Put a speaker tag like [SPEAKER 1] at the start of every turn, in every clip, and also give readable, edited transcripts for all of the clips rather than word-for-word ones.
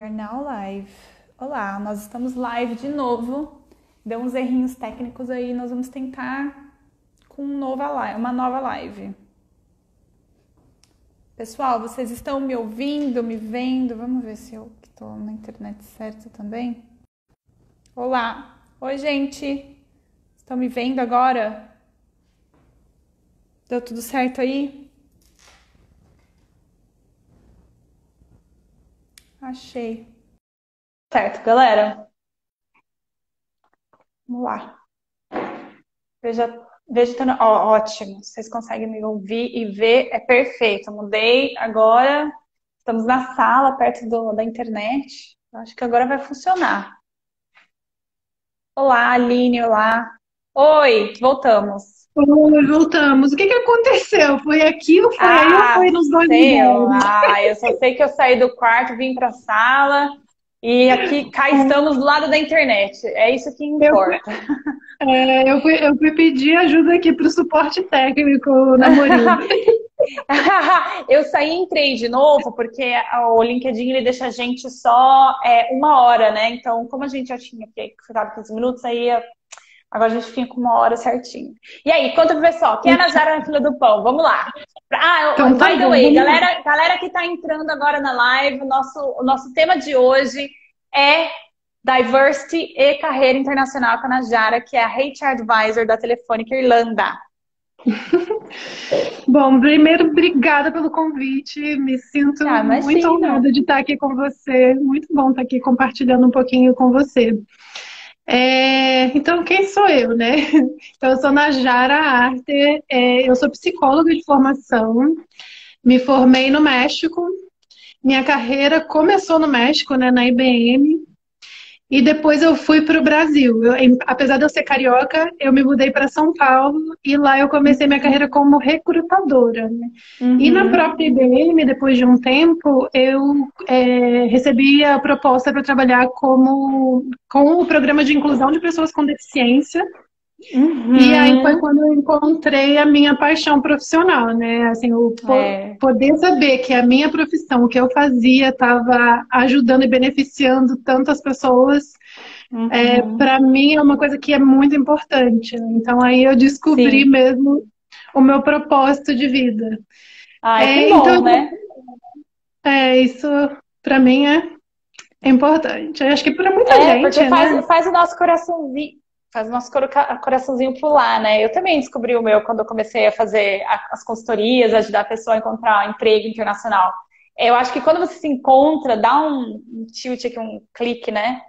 [SPEAKER 1] Canal Live. Olá, nós estamos live de novo. Deu uns errinhos técnicos aí, nós vamos tentar com uma nova live. Pessoal, vocês estão me ouvindo, me vendo? Vamos ver se eu estou na internet certa também. Olá! Oi, gente! Estão me vendo agora? Deu tudo certo aí? Achei. Certo, galera? Vamos lá. Veja, ótimo. Vocês conseguem me ouvir e ver? É perfeito. Mudei agora. Estamos na sala, perto da internet. Acho que agora vai funcionar. Olá, Aline, olá. Oi, voltamos.
[SPEAKER 2] Oi, voltamos. O que aconteceu? Foi aqui ou foi aí ou foi nos dois lugares?
[SPEAKER 1] Eu só sei que eu saí do quarto, vim para a sala e aqui cá estamos do lado da internet. É isso que importa.
[SPEAKER 2] Eu fui pedir ajuda aqui para o suporte técnico na Moringa.
[SPEAKER 1] Eu saí e entrei de novo, porque o LinkedIn ele deixa a gente só 1 hora, né? Então, como a gente já tinha ficado 15 minutos, agora a gente fica com 1 hora certinho. E aí, conta pro pessoal, quem é a Najara na fila do pão? Vamos lá.
[SPEAKER 2] Então,
[SPEAKER 1] By the way, galera que tá entrando agora na live, o nosso tema de hoje é Diversity e Carreira Internacional com a Najara, que é a HR Advisor da Telefônica Irlanda.
[SPEAKER 2] Bom, primeiro, obrigada pelo convite. Me sinto muito honrada de estar aqui com você. Muito bom estar aqui compartilhando um pouquinho com você. Então, quem sou eu, né? Então, eu sou Najara Arter, eu sou psicóloga de formação, me formei no México, minha carreira começou no México, né, na IBM, e depois eu fui para o Brasil. Apesar de eu ser carioca, eu me mudei para São Paulo e lá eu comecei minha carreira como recrutadora, né? E na própria IBM, depois de um tempo, eu recebi a proposta para trabalhar com o programa de inclusão de pessoas com deficiência. E aí foi quando eu encontrei a minha paixão profissional, né? Assim, poder saber que a minha profissão, o que eu fazia, estava ajudando e beneficiando tantas pessoas, para mim é uma coisa que é muito importante. Então aí eu descobri mesmo o meu propósito de vida.
[SPEAKER 1] Que bom, então, né?
[SPEAKER 2] Isso para mim é importante. Eu acho que para muita gente,
[SPEAKER 1] porque faz o nosso coraçãozinho. Faz o nosso coraçãozinho pular, né? Eu também descobri o meu quando eu comecei a fazer as consultorias, ajudar a pessoa a encontrar um emprego internacional. Eu acho que quando você se encontra, dá um tilt aqui, um clique, né?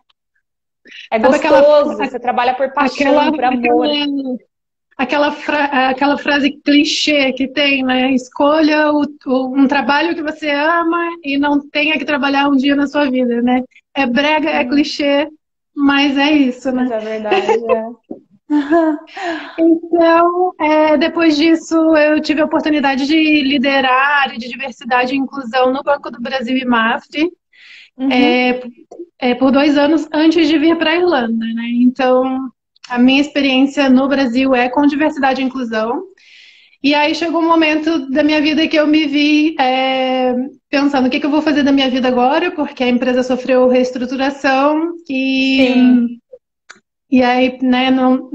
[SPEAKER 1] É gostoso, você trabalha por paixão, por amor.
[SPEAKER 2] Aquela frase clichê que tem, né? Escolha um trabalho que você ama e não tenha que trabalhar um dia na sua vida, né? É brega, é clichê, mas é isso, né?
[SPEAKER 1] Mas é verdade,
[SPEAKER 2] Então, depois disso, eu tive a oportunidade de liderar a área de diversidade e inclusão no Banco do Brasil e MAFRE, por 2 anos antes de vir para a Irlanda, né? Então, a minha experiência no Brasil é com diversidade e inclusão. E aí chegou um momento da minha vida que eu me vi pensando o que eu vou fazer da minha vida agora, porque a empresa sofreu reestruturação e aí, né, não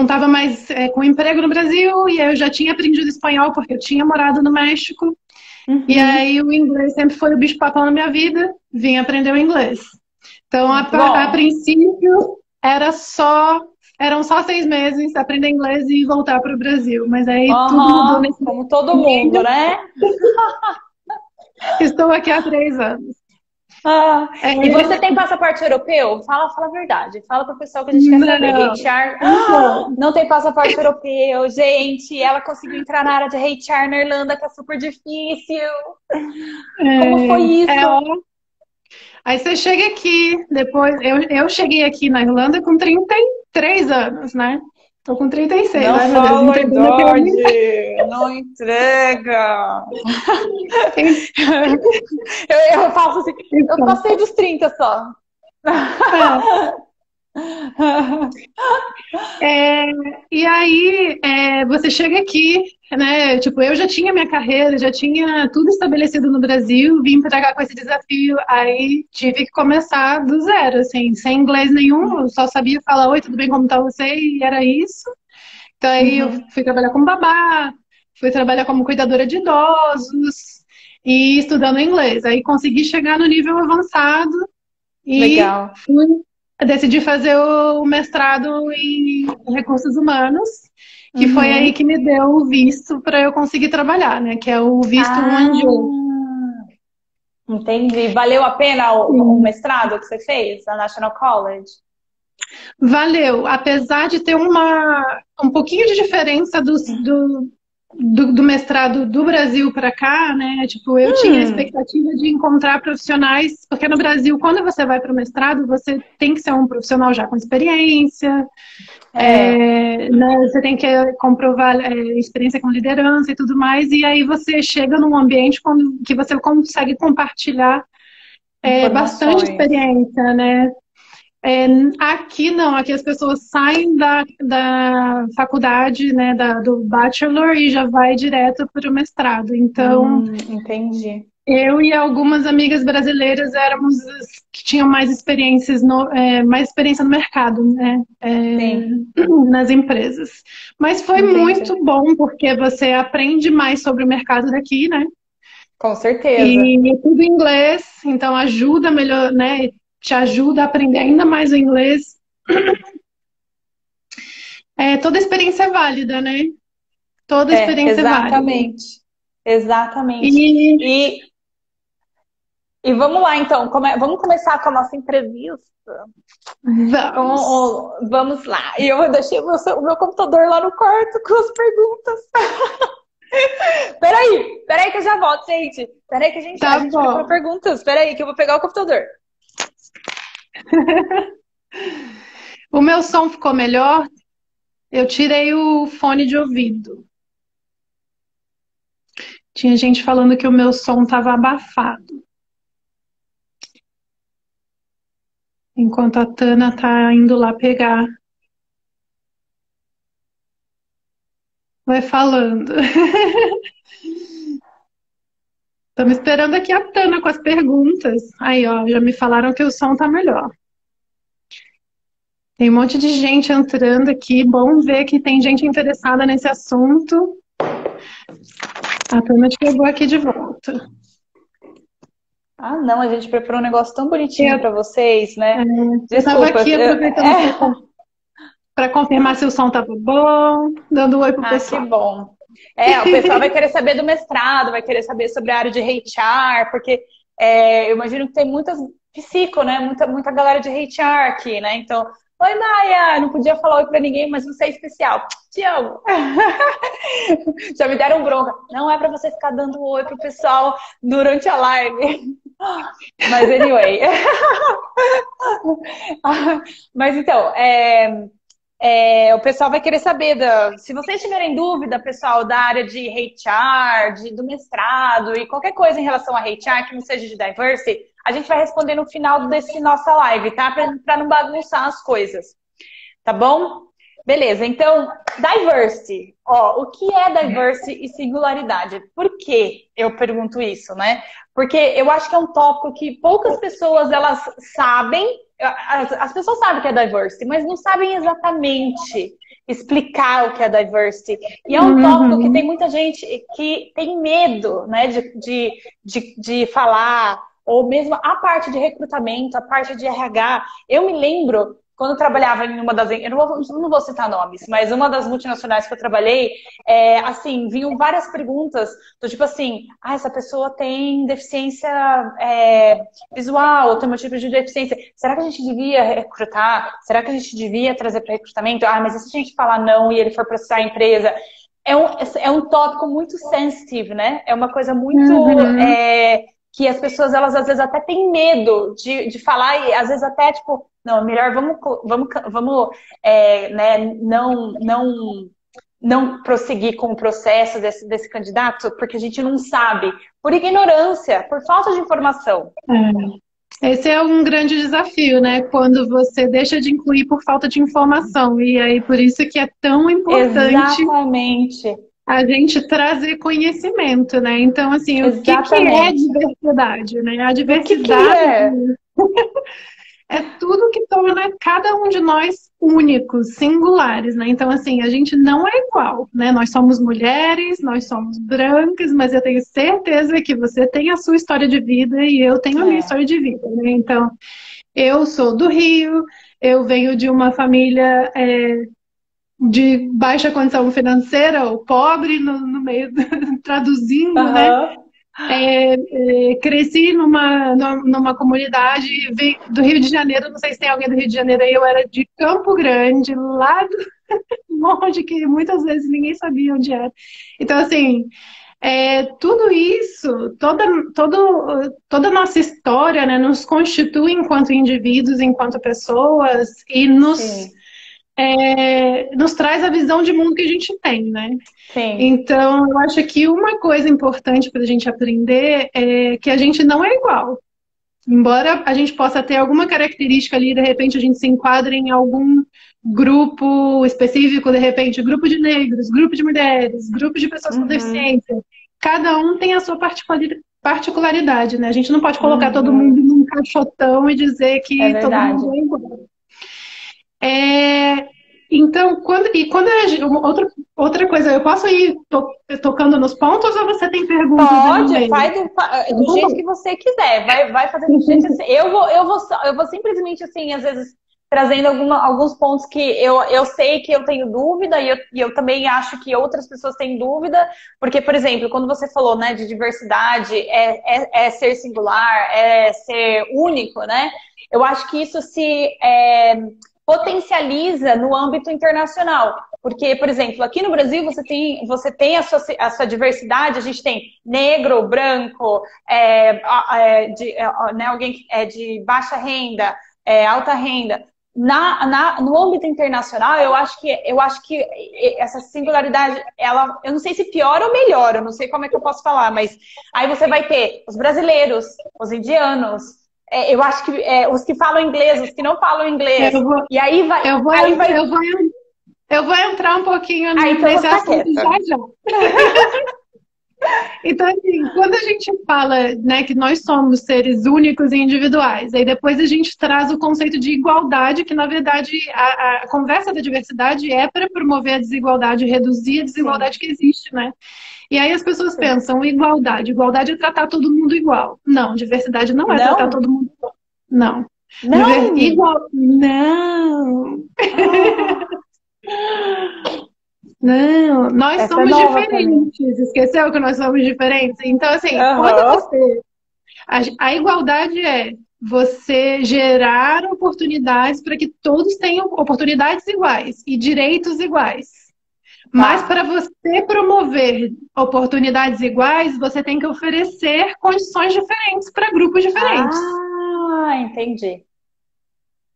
[SPEAKER 2] estava mais com emprego no Brasil, e aí eu já tinha aprendido espanhol porque eu tinha morado no México. E aí o inglês sempre foi o bicho-papão na minha vida, vim aprender o inglês. Então, a princípio, eram só 6 meses aprender inglês e voltar para o Brasil. Mas aí tudo mudou nesse
[SPEAKER 1] como todo mundo, né?
[SPEAKER 2] Estou aqui há 3 anos.
[SPEAKER 1] E você tem passaporte europeu? Fala a verdade. Fala para o pessoal que a gente quer saber. HR não tem passaporte europeu, gente. Ela conseguiu entrar na área de HR na Irlanda, que é super difícil. Como foi isso?
[SPEAKER 2] Aí você chega aqui, depois... Eu cheguei aqui na Irlanda com 33 anos, né? Tô com 36.
[SPEAKER 1] Não fala a idade, não entrega. Eu faço assim, eu passei dos 30 só.
[SPEAKER 2] É, e aí, você chega aqui, né? Tipo, eu já tinha minha carreira, já tinha tudo estabelecido no Brasil, vim para cá com esse desafio, aí tive que começar do zero, assim, sem inglês nenhum, eu só sabia falar, oi, tudo bem, como tá você? E era isso. Então aí eu
[SPEAKER 1] Uhum.
[SPEAKER 2] fui trabalhar como babá, fui trabalhar como cuidadora de idosos e estudando inglês. Aí consegui chegar no nível avançado e
[SPEAKER 1] Legal.
[SPEAKER 2] decidi fazer o mestrado em recursos humanos, que foi aí
[SPEAKER 1] Uhum.
[SPEAKER 2] que me deu o visto para eu conseguir trabalhar, né? Que é o visto
[SPEAKER 1] Ah,
[SPEAKER 2] 1G.
[SPEAKER 1] entendi. Valeu a pena o
[SPEAKER 2] Sim.
[SPEAKER 1] mestrado que você fez na National College?
[SPEAKER 2] Valeu, apesar de ter um pouquinho de diferença do mestrado do Brasil para cá, né? Tipo, eu tinha a
[SPEAKER 1] Hum,
[SPEAKER 2] expectativa de encontrar profissionais, porque no Brasil, quando você vai para o mestrado, você tem que ser um profissional já com experiência,
[SPEAKER 1] é,
[SPEAKER 2] né? Você tem que comprovar experiência com liderança e tudo mais, e aí você chega num ambiente que você consegue compartilhar bastante
[SPEAKER 1] informações.
[SPEAKER 2] experiência, né? É, aqui não, aqui as pessoas saem da faculdade, né, do bachelor e já vai direto para o mestrado. Então,
[SPEAKER 1] Entendi.
[SPEAKER 2] eu e algumas amigas brasileiras éramos as que tinham mais experiências mais experiência no mercado, né,
[SPEAKER 1] Sim,
[SPEAKER 2] nas empresas. Mas foi
[SPEAKER 1] entendi.
[SPEAKER 2] muito bom porque você aprende mais sobre o mercado daqui, né?
[SPEAKER 1] Com certeza.
[SPEAKER 2] E é tudo em inglês, então ajuda melhor, né? Te ajuda a aprender ainda mais o inglês. Toda experiência é válida, né? Toda
[SPEAKER 1] É,
[SPEAKER 2] experiência é válida.
[SPEAKER 1] exatamente. Exatamente.
[SPEAKER 2] E
[SPEAKER 1] E, e vamos lá, então. Vamos começar com a nossa entrevista.
[SPEAKER 2] vamos.
[SPEAKER 1] Vamos lá. E eu deixei o meu computador lá no quarto com as perguntas. Peraí que eu já volto, gente. Peraí que a
[SPEAKER 2] Tá
[SPEAKER 1] gente preparou
[SPEAKER 2] bom.
[SPEAKER 1] perguntas. Peraí que eu vou pegar o computador.
[SPEAKER 2] O meu som ficou melhor. Eu tirei o fone de ouvido. Tinha gente falando que o meu som estava abafado. Enquanto a Tana tá indo lá pegar. Vai falando. Estamos esperando aqui a Tana com as perguntas. Aí, ó, já me falaram que o som tá melhor. Tem um monte de gente entrando aqui. Bom ver que tem gente interessada nesse assunto. A Tana chegou aqui de volta.
[SPEAKER 1] Ah, não, a gente preparou um negócio tão bonitinho
[SPEAKER 2] Eu,
[SPEAKER 1] para vocês, né?
[SPEAKER 2] eu estava
[SPEAKER 1] Desculpa.
[SPEAKER 2] aqui aproveitando para confirmar se o som estava bom, dando um oi pro
[SPEAKER 1] Ah, que
[SPEAKER 2] pessoal.
[SPEAKER 1] bom. O pessoal vai querer saber do mestrado, vai querer saber sobre a área de HR, porque eu imagino que tem muitas psico, né? Muita galera de HR aqui, né? Então, oi, Maia, não podia falar oi pra ninguém, mas você é especial. Te amo. Já me deram bronca. Não é pra você ficar dando oi pro pessoal durante a live. Mas, anyway. Mas então, o pessoal vai querer saber se vocês tiverem dúvida, pessoal, da área de HR, do mestrado e qualquer coisa em relação a HR que não seja de diversity, a gente vai responder no final desse nossa live, tá? Para não bagunçar as coisas, tá bom? Beleza, então, diversity. Ó, o que é diversity e singularidade? Por que eu pergunto isso, né? Porque eu acho que é um tópico que poucas pessoas elas sabem. As pessoas sabem o que é diversity, mas não sabem exatamente explicar o que é diversity. E é um tópico que tem
[SPEAKER 2] Uhum.
[SPEAKER 1] muita gente que tem medo, né, de falar, ou mesmo a parte de recrutamento, a parte de RH. Eu me lembro quando eu trabalhava em uma das. Eu não vou citar nomes, mas uma das multinacionais que eu trabalhei, assim, vinham várias perguntas do tipo assim: essa pessoa tem deficiência visual, ou tem um tipo de deficiência. Será que a gente devia recrutar? Será que a gente devia trazer para recrutamento? Mas e se a gente falar não e ele for processar a empresa? É um tópico muito sensitive, né? É uma coisa muito.
[SPEAKER 2] Uhum.
[SPEAKER 1] Que as pessoas, elas às vezes até têm medo de falar, e às vezes até, tipo, não, é melhor vamos né, não prosseguir com o processo desse candidato, porque a gente não sabe, por ignorância, por falta de informação.
[SPEAKER 2] Esse é um grande desafio, né? Quando você deixa de incluir por falta de informação. E aí, por isso que é tão importante
[SPEAKER 1] Exatamente.
[SPEAKER 2] a gente trazer conhecimento, né? Então, assim, o que é
[SPEAKER 1] Exatamente.
[SPEAKER 2] diversidade, né? A
[SPEAKER 1] O que
[SPEAKER 2] diversidade
[SPEAKER 1] é?
[SPEAKER 2] é tudo que torna cada um de nós únicos, singulares, né? Então, assim, a gente não é igual, né? Nós somos mulheres, nós somos brancas, mas eu tenho certeza que você tem a sua história de vida e eu tenho a minha história de vida, né? Então, eu sou do Rio, eu venho de uma família de baixa condição financeira, ou pobre, no meio, traduzindo, né? Cresci numa comunidade do Rio de Janeiro, não sei se tem alguém do Rio de Janeiro aí, eu era de Campo Grande, lá longe, que muitas vezes ninguém sabia onde era. Então, assim, tudo isso, toda a nossa história, né, nos constitui enquanto indivíduos, enquanto pessoas, e nos traz a visão de mundo que a gente tem, né?
[SPEAKER 1] Sim.
[SPEAKER 2] Então, eu acho que uma coisa importante para a gente aprender é que a gente não é igual. Embora a gente possa ter alguma característica ali, de repente a gente se enquadra em algum grupo específico, de repente, grupo de negros, grupo de mulheres, grupo de pessoas com deficiência. Cada um tem a sua particularidade, né? A gente não pode colocar todo mundo num caixotão e dizer que todo mundo é igual. Então, outra coisa, eu posso ir tocando nos pontos ou você tem perguntas?
[SPEAKER 1] Pode, faz do jeito que você quiser. Vai fazendo do jeito assim. Eu vou simplesmente, assim, às vezes, trazendo alguns pontos que eu sei que eu tenho dúvida e eu também acho que outras pessoas têm dúvida. Porque, por exemplo, quando você falou, né, de diversidade, é ser singular, é ser único, né? Eu acho que isso se potencializa no âmbito internacional. Porque, por exemplo, aqui no Brasil você tem a sua diversidade, a gente tem negro, branco, né, alguém que é de baixa renda, alta renda. No âmbito internacional, eu acho que essa singularidade, eu não sei se piora ou melhora, eu não sei como é que eu posso falar, mas aí você vai ter os brasileiros, os indianos, eu acho que os que falam inglês, os que não falam inglês. E aí vai.
[SPEAKER 2] Eu vou entrar um pouquinho nesse assunto já. Então, assim, quando a gente fala, né, que nós somos seres únicos e individuais, aí depois a gente traz o conceito de igualdade, que na verdade a conversa da diversidade é para promover a desigualdade, reduzir a desigualdade que existe, né? E aí as pessoas pensam, igualdade é tratar todo mundo igual. Não, diversidade não é tratar todo mundo igual. Não. Não. Não, nós somos diferentes. Esqueceu que nós somos diferentes? Então, assim, quando a igualdade é você gerar oportunidades para que todos tenham oportunidades iguais e direitos iguais. Mas para você promover oportunidades iguais, você tem que oferecer condições diferentes para grupos diferentes.
[SPEAKER 1] Entendi.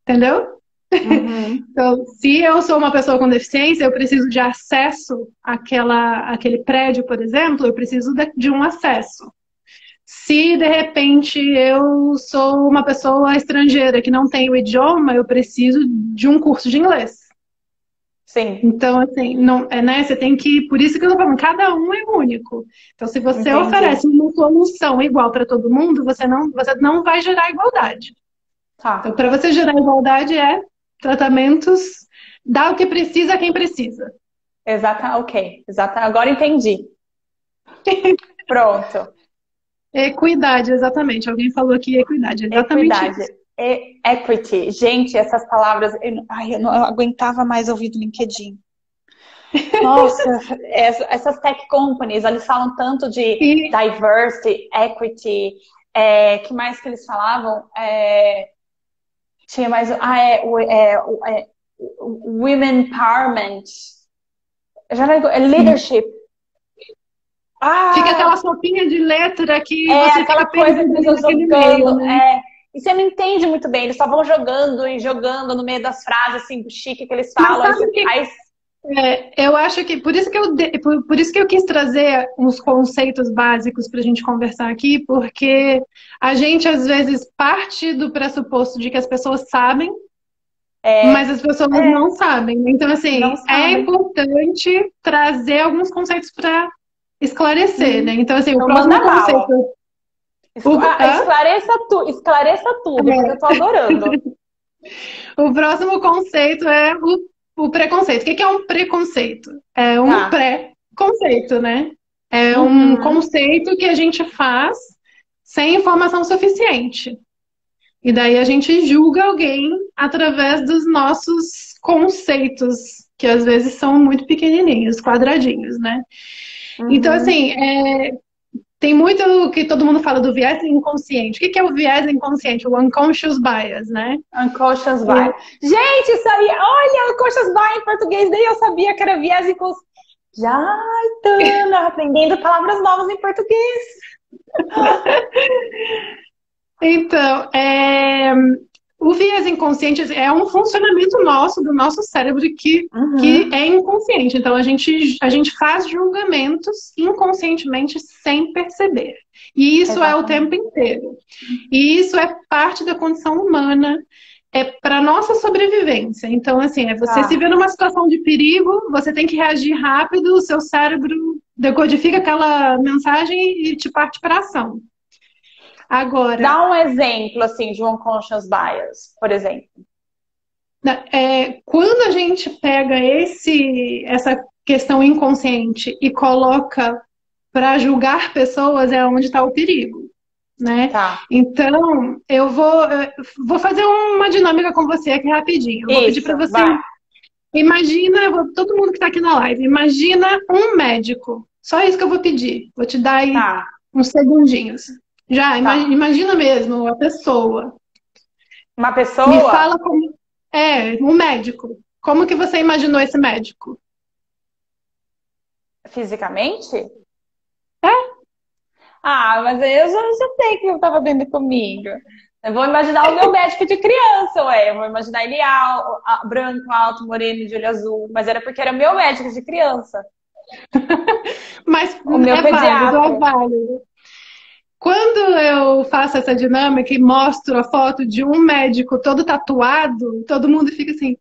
[SPEAKER 2] Entendeu? Então, se eu sou uma pessoa com deficiência, eu preciso de acesso àquele prédio, por exemplo, eu preciso de um acesso. Se, de repente, eu sou uma pessoa estrangeira que não tem o idioma, eu preciso de um curso de inglês.
[SPEAKER 1] Sim.
[SPEAKER 2] Então, assim, não, né, você tem que... Por isso que eu tô falando, cada um é único. Então, se você oferece uma solução igual para todo mundo, você não vai gerar igualdade. Então, para você gerar igualdade tratamentos, dá o que precisa a quem precisa.
[SPEAKER 1] Agora entendi. Pronto.
[SPEAKER 2] Equidade, exatamente. Alguém falou aqui equidade. Exatamente isso.
[SPEAKER 1] Equity. Gente, essas palavras... eu não aguentava mais ouvir do LinkedIn. Nossa, essas tech companies, eles falam tanto de diversity, equity, que mais que eles falavam? Tinha mais... women empowerment. Leadership.
[SPEAKER 2] Fica aquela sopinha de letra que você
[SPEAKER 1] aquela
[SPEAKER 2] fica
[SPEAKER 1] coisa que eles
[SPEAKER 2] naquele
[SPEAKER 1] jogando,
[SPEAKER 2] meio, né?
[SPEAKER 1] E você não entende muito bem, eles só vão jogando e jogando no meio das frases, assim, do chique que eles falam.
[SPEAKER 2] Eu acho que por isso que eu quis trazer uns conceitos básicos para a gente conversar aqui, porque a gente às vezes parte do pressuposto de que as pessoas sabem, mas as pessoas não sabem. Então, assim, é importante trazer alguns conceitos para esclarecer, né? Então, assim, o próximo conceito.
[SPEAKER 1] Esclareça tudo, porque eu tô adorando.
[SPEAKER 2] O próximo conceito é o preconceito. O que é um preconceito? É um pré-conceito, né? É um conceito que a gente faz sem informação suficiente. E daí a gente julga alguém através dos nossos conceitos, que às vezes são muito pequenininhos, quadradinhos, né? Então, assim, tem muito que todo mundo fala do viés inconsciente. O que é o viés inconsciente? O unconscious bias, né?
[SPEAKER 1] Unconscious bias. Gente, sabia? Olha, unconscious bias em português, nem eu sabia que era viés inconsciente. Já, Tana, aprendendo palavras novas em português.
[SPEAKER 2] Então, o viés inconsciente é um funcionamento nosso, do nosso cérebro, que é inconsciente. Então, a gente faz julgamentos inconscientemente sem perceber. E isso é o tempo inteiro. E isso é parte da condição humana, para nossa sobrevivência. Então, assim, você se vê numa situação de perigo, você tem que reagir rápido, o seu cérebro decodifica aquela mensagem e te parte para ação. Agora,
[SPEAKER 1] dá um exemplo, assim, de um unconscious bias, por exemplo.
[SPEAKER 2] Quando a gente pega essa questão inconsciente e coloca para julgar pessoas, é onde está o perigo, né? Então, eu vou fazer uma dinâmica com você aqui rapidinho. Eu vou pedir para você... Imagina, todo mundo que está aqui na live, imagina um médico. Só isso que eu vou pedir. Vou te dar aí uns segundinhos. Imagina mesmo a pessoa.
[SPEAKER 1] Uma pessoa?
[SPEAKER 2] Me fala como... um médico. Como que você imaginou esse médico?
[SPEAKER 1] Fisicamente? Mas eu já sei que eu estava vendo comigo. Eu vou imaginar o meu médico de criança, Eu vou imaginar ele branco, alto, moreno, de olho azul. Mas era porque era meu médico de criança.
[SPEAKER 2] Mas
[SPEAKER 1] o meu pediatra.
[SPEAKER 2] É válido. Quando eu faço essa dinâmica e mostro a foto de um médico todo tatuado, todo mundo fica assim...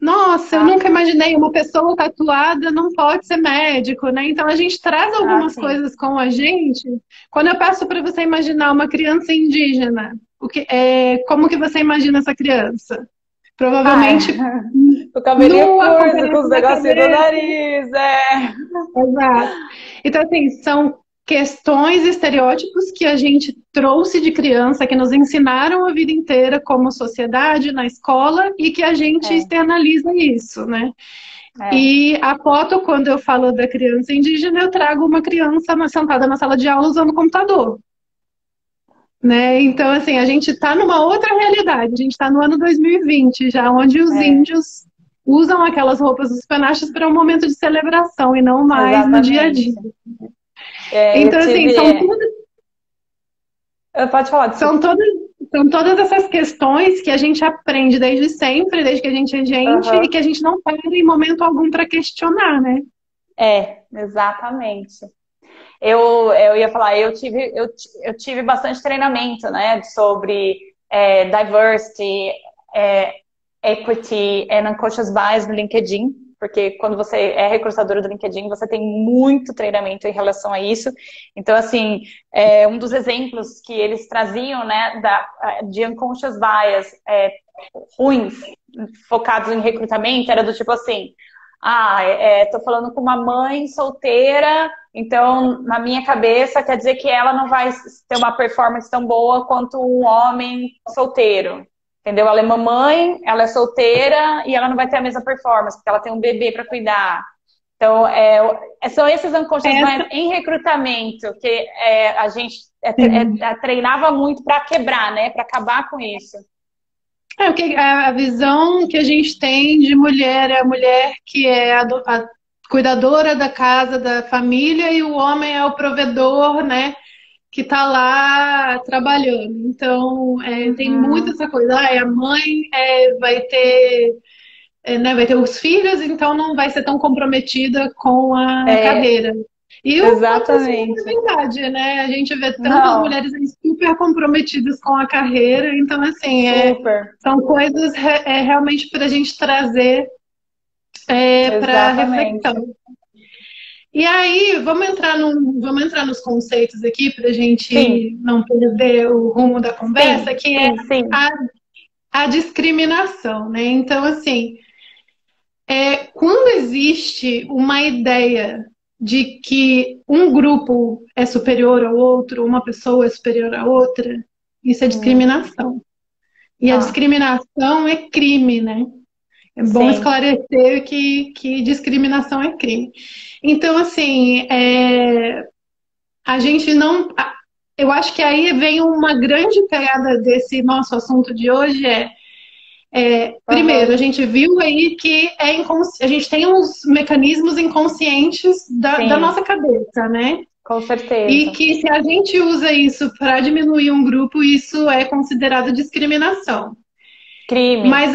[SPEAKER 2] Nossa, eu nunca imaginei, uma pessoa tatuada não pode ser médico, né? Então a gente traz algumas coisas com a gente. Quando eu peço para você imaginar uma criança indígena, como que você imagina essa criança? Provavelmente...
[SPEAKER 1] o cabelinho curto, com os negocinhos do nariz,
[SPEAKER 2] Exato. Então, assim, são questões, estereótipos que a gente trouxe de criança, que nos ensinaram a vida inteira como sociedade, na escola, e que a gente externaliza isso, né? E a foto, quando eu falo da criança indígena, eu trago uma criança sentada na sala de aula usando o computador. Né? Então, assim, a gente está numa outra realidade, a gente está no ano 2020 já, onde os índios usam aquelas roupas dos penachos para um momento de celebração e não mais no dia a dia. Então, assim, são todas...
[SPEAKER 1] Pode falar.
[SPEAKER 2] São todas essas questões que a gente aprende desde sempre, desde que a gente é gente, e que a gente não para em momento algum para questionar, né?
[SPEAKER 1] Exatamente. Eu ia falar, eu tive bastante treinamento, né, sobre diversity, equity and unconscious bias no LinkedIn, porque quando você é recrutadora do LinkedIn, você tem muito treinamento em relação a isso. Então, assim, um dos exemplos que eles traziam, né, de unconscious bias ruins, focados em recrutamento, era do tipo assim, tô falando com uma mãe solteira, então, na minha cabeça, quer dizer que ela não vai ter uma performance tão boa quanto um homem solteiro. Entendeu? Ela é mamãe, ela é solteira e ela não vai ter a mesma performance, porque ela tem um bebê para cuidar. Então, são esses unconscious bias em recrutamento que a gente treinava muito para quebrar, né? Para acabar com isso.
[SPEAKER 2] A visão que a gente tem de mulher é a mulher que é a cuidadora da casa, da família, e o homem é o provedor, né? Que tá lá trabalhando. Então, tem muito essa coisa. A mãe vai ter né, vai ter os filhos, então não vai ser tão comprometida com a carreira. E o
[SPEAKER 1] exatamente.
[SPEAKER 2] É verdade, né? A gente vê tantas mulheres super comprometidas com a carreira, então, assim, são coisas realmente para a gente trazer para reflexão. E aí, vamos entrar nos conceitos aqui para a gente não perder o rumo da conversa, que é a discriminação, né? Então, assim, quando existe uma ideia de que um grupo é superior ao outro, uma pessoa é superior à outra, isso é discriminação. E a discriminação é crime, né? É bom esclarecer que discriminação é crime. Então, assim, a gente não... Eu acho que aí vem uma grande pegada desse nosso assunto de hoje, primeiro, a gente viu aí que a gente tem uns mecanismos inconscientes da nossa cabeça, né?
[SPEAKER 1] Com certeza.
[SPEAKER 2] E que se a gente usa isso para diminuir um grupo, isso é considerado discriminação.
[SPEAKER 1] Crime.
[SPEAKER 2] Mas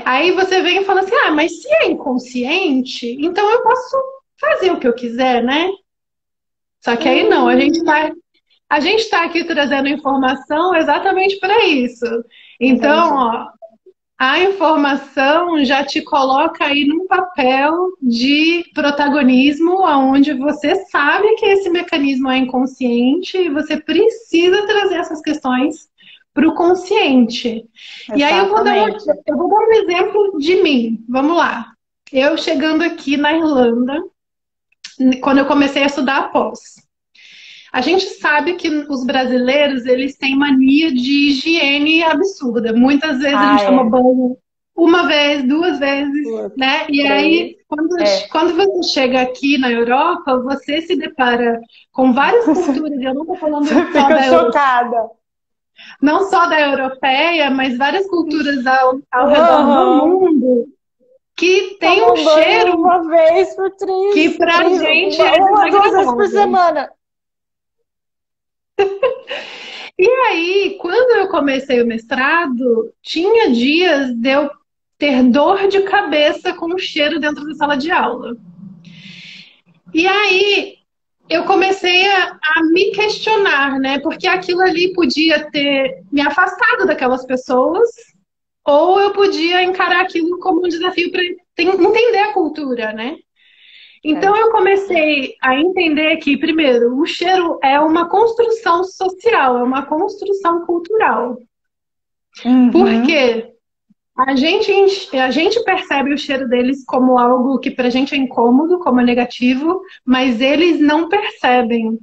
[SPEAKER 2] aí você vem e fala assim, mas se é inconsciente, então eu posso fazer o que eu quiser, né? Só que aí não, a gente tá aqui trazendo informação exatamente para isso. Então, ó, a informação já te coloca aí num papel de protagonismo, onde você sabe que esse mecanismo é inconsciente e você precisa trazer essas questões para o consciente. Exatamente. E aí eu vou dar um exemplo de mim. Vamos lá. Eu chegando aqui na Irlanda, quando eu comecei a estudar a pós. A gente sabe que os brasileiros, eles têm mania de higiene absurda. Muitas vezes a gente toma banho uma vez, 2 vezes, né? E aí, quando você chega aqui na Europa, você se depara com várias culturas. Eu não estou falando só da
[SPEAKER 1] chocada.
[SPEAKER 2] Não só da europeia, mas várias culturas ao redor do mundo que tem um cheiro
[SPEAKER 1] uma vez por 3
[SPEAKER 2] que pra gente é
[SPEAKER 1] 2 vezes por semana.
[SPEAKER 2] E aí, quando eu comecei o mestrado, tinha dias de eu ter dor de cabeça com o cheiro dentro da sala de aula. E aí, eu comecei a me questionar, né? Porque aquilo ali podia ter me afastado daquelas pessoas, ou eu podia encarar aquilo como um desafio para entender a cultura, né? Então eu comecei a entender que, primeiro, o cheiro é uma construção social, é uma construção cultural. Porque a gente percebe o cheiro deles como algo que pra gente é incômodo, como é negativo, mas eles não percebem.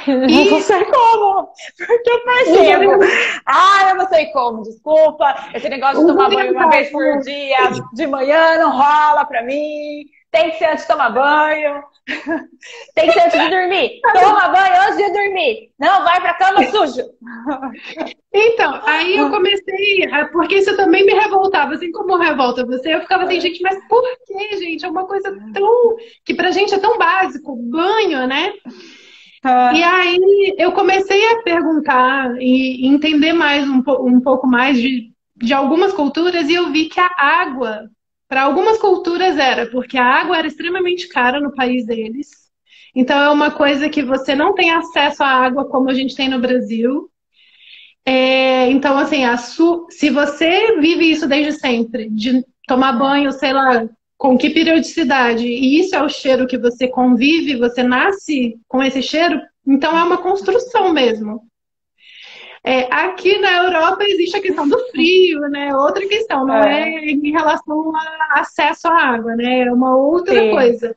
[SPEAKER 1] Eu não sei como, porque eu percebo. Eu não sei como, desculpa. Esse negócio de tomar banho uma vez por dia, de manhã, não rola pra mim. Tem que ser antes de tomar banho. Tem que ser antes de dormir. Toma banho antes de dormir. Não, vai pra cama sujo.
[SPEAKER 2] Então, aí eu comecei, porque isso também me revoltava, assim como revolta você, eu ficava assim, gente, mas por que, gente? É uma coisa tão... que pra gente é tão básico, banho, né? E aí eu comecei a perguntar e entender mais um pouco mais de algumas culturas e eu vi que a água, para algumas culturas porque a água era extremamente cara no país deles. Então é uma coisa que você não tem acesso à água como a gente tem no Brasil. Então, assim, se você vive isso desde sempre, de tomar banho, sei lá, com que periodicidade, e isso é o cheiro que você convive, você nasce com esse cheiro, então é uma construção mesmo. Aqui na Europa existe a questão do frio, né? Outra questão, não é em relação a acesso à água, né? É uma outra coisa.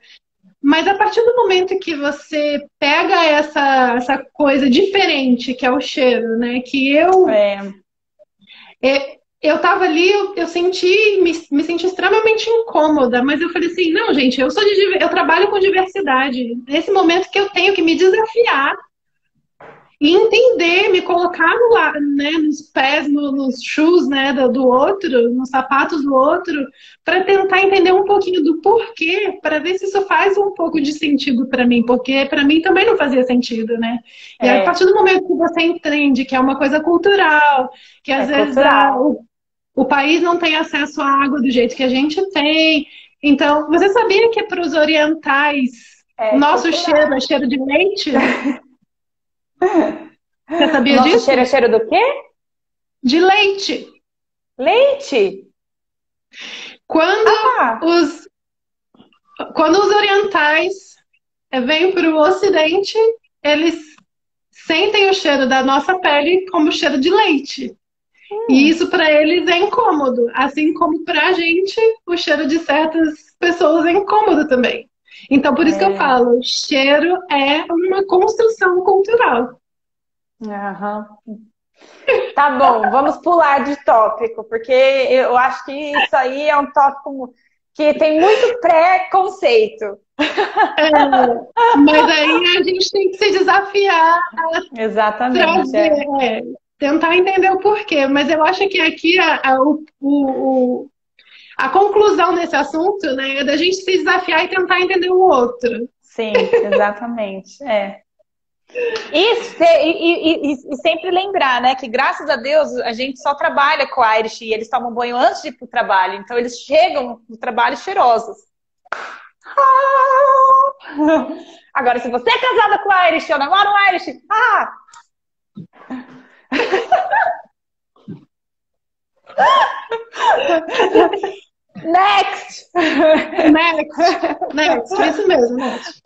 [SPEAKER 2] Mas a partir do momento que você pega essa coisa diferente, que é o cheiro, né? Que eu tava ali, eu me senti extremamente incômoda, mas eu falei assim, não, gente, eu trabalho com diversidade. Nesse momento que eu tenho que me desafiar e entender, me colocar nos pés, nos shoes, né, do outro, nos sapatos do outro, para tentar entender um pouquinho do porquê, para ver se isso faz um pouco de sentido para mim, porque para mim também não fazia sentido, né? E a partir do momento que você entende que é uma coisa cultural, que às vezes O país não tem acesso à água do jeito que a gente tem. Então, você sabia que para os orientais, nosso cheiro é cheiro de leite? Você sabia
[SPEAKER 1] Nosso
[SPEAKER 2] disso?
[SPEAKER 1] cheiro é cheiro do quê?
[SPEAKER 2] De leite.
[SPEAKER 1] Leite?
[SPEAKER 2] Quando os orientais vêm para o ocidente, eles sentem o cheiro da nossa pele como cheiro de leite. E isso para eles é incômodo, assim como para a gente o cheiro de certas pessoas é incômodo também. Então, por isso que eu falo, cheiro é uma construção cultural.
[SPEAKER 1] Tá bom, vamos pular de tópico, porque eu acho que isso aí é um tópico que tem muito preconceito.
[SPEAKER 2] Mas aí a gente tem que se desafiar a trazer, tentar entender o porquê. Mas eu acho que aqui a conclusão desse assunto, né, é da gente se desafiar e tentar entender o outro.
[SPEAKER 1] Sim, exatamente. E sempre lembrar, né, que graças a Deus a gente só trabalha com a Irish e eles tomam banho antes de ir pro trabalho, então eles chegam no trabalho cheirosos. Agora, se você é casada com a Irish, eu namoro um Irish, Next!
[SPEAKER 2] Next, isso mesmo, next.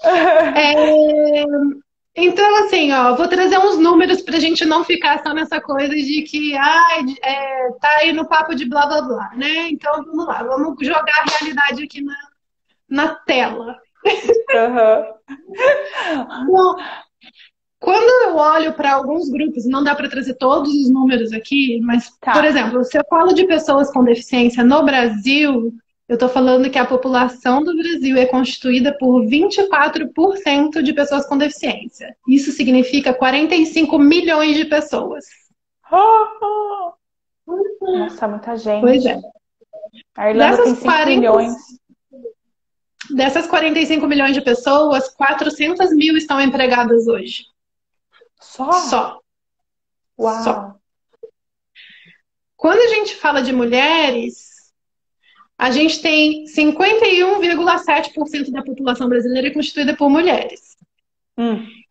[SPEAKER 2] Então, assim, ó, vou trazer uns números pra gente não ficar só nessa coisa de que, tá aí no papo de blá blá blá, né? Então, vamos lá, vamos jogar a realidade aqui na tela. Bom, quando eu olho para alguns grupos, não dá para trazer todos os números aqui, mas, por exemplo, se eu falo de pessoas com deficiência no Brasil, eu estou falando que a população do Brasil é constituída por 24% de pessoas com deficiência. Isso significa 45 milhões de pessoas.
[SPEAKER 1] Nossa, muita gente.
[SPEAKER 2] Pois é.
[SPEAKER 1] A Irlanda tem 5 milhões.
[SPEAKER 2] Dessas 45 milhões de pessoas, 400 mil estão empregadas hoje. Só.
[SPEAKER 1] Uau.
[SPEAKER 2] Só. Quando a gente fala de mulheres, a gente tem 51,7% da população brasileira constituída por mulheres.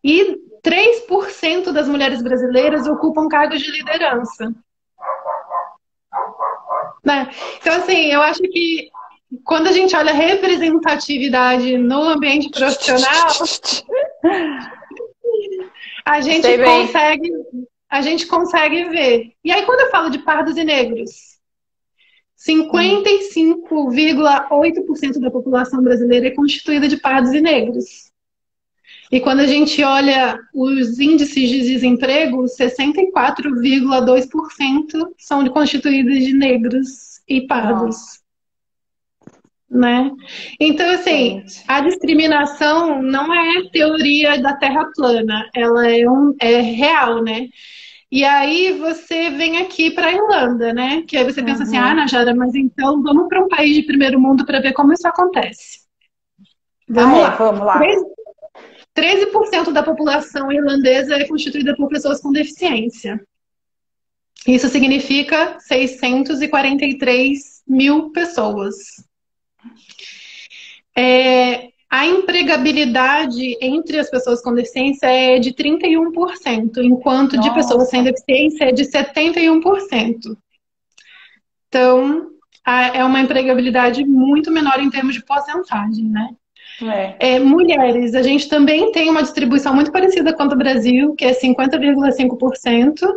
[SPEAKER 2] E 3% das mulheres brasileiras ocupam cargos de liderança. Né? Então, assim, eu acho que quando a gente olha a representatividade no ambiente profissional, a gente consegue ver. E aí, quando eu falo de pardos e negros, 55,8% da população brasileira é constituída de pardos e negros. E quando a gente olha os índices de desemprego, 64,2% são constituídos de negros e pardos. Né? Então, assim, a discriminação não é teoria da Terra plana, ela é real, né? E aí você vem aqui para a Irlanda, né? Que aí você pensa assim, Najara, mas então vamos para um país de primeiro mundo para ver como isso acontece. Vamos lá. 13% da população irlandesa é constituída por pessoas com deficiência. Isso significa 643 mil pessoas. A empregabilidade entre as pessoas com deficiência é de 31%, enquanto de pessoas sem deficiência é de 71%. Então, é uma empregabilidade muito menor em termos de porcentagem, né? Mulheres, a gente também tem uma distribuição muito parecida com a do Brasil, que é 50,5%.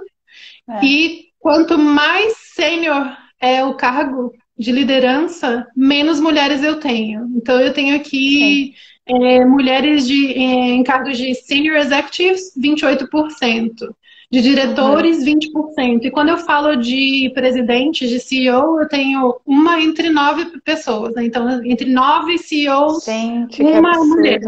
[SPEAKER 2] E quanto mais sênior é o cargo de liderança, menos mulheres eu tenho. Então, eu tenho aqui mulheres em cargos de senior executives, 28%. De diretores, 20%. E quando eu falo de presidentes, de CEO, eu tenho uma entre 9 pessoas. Né? Então, entre 9 CEOs, uma mulher.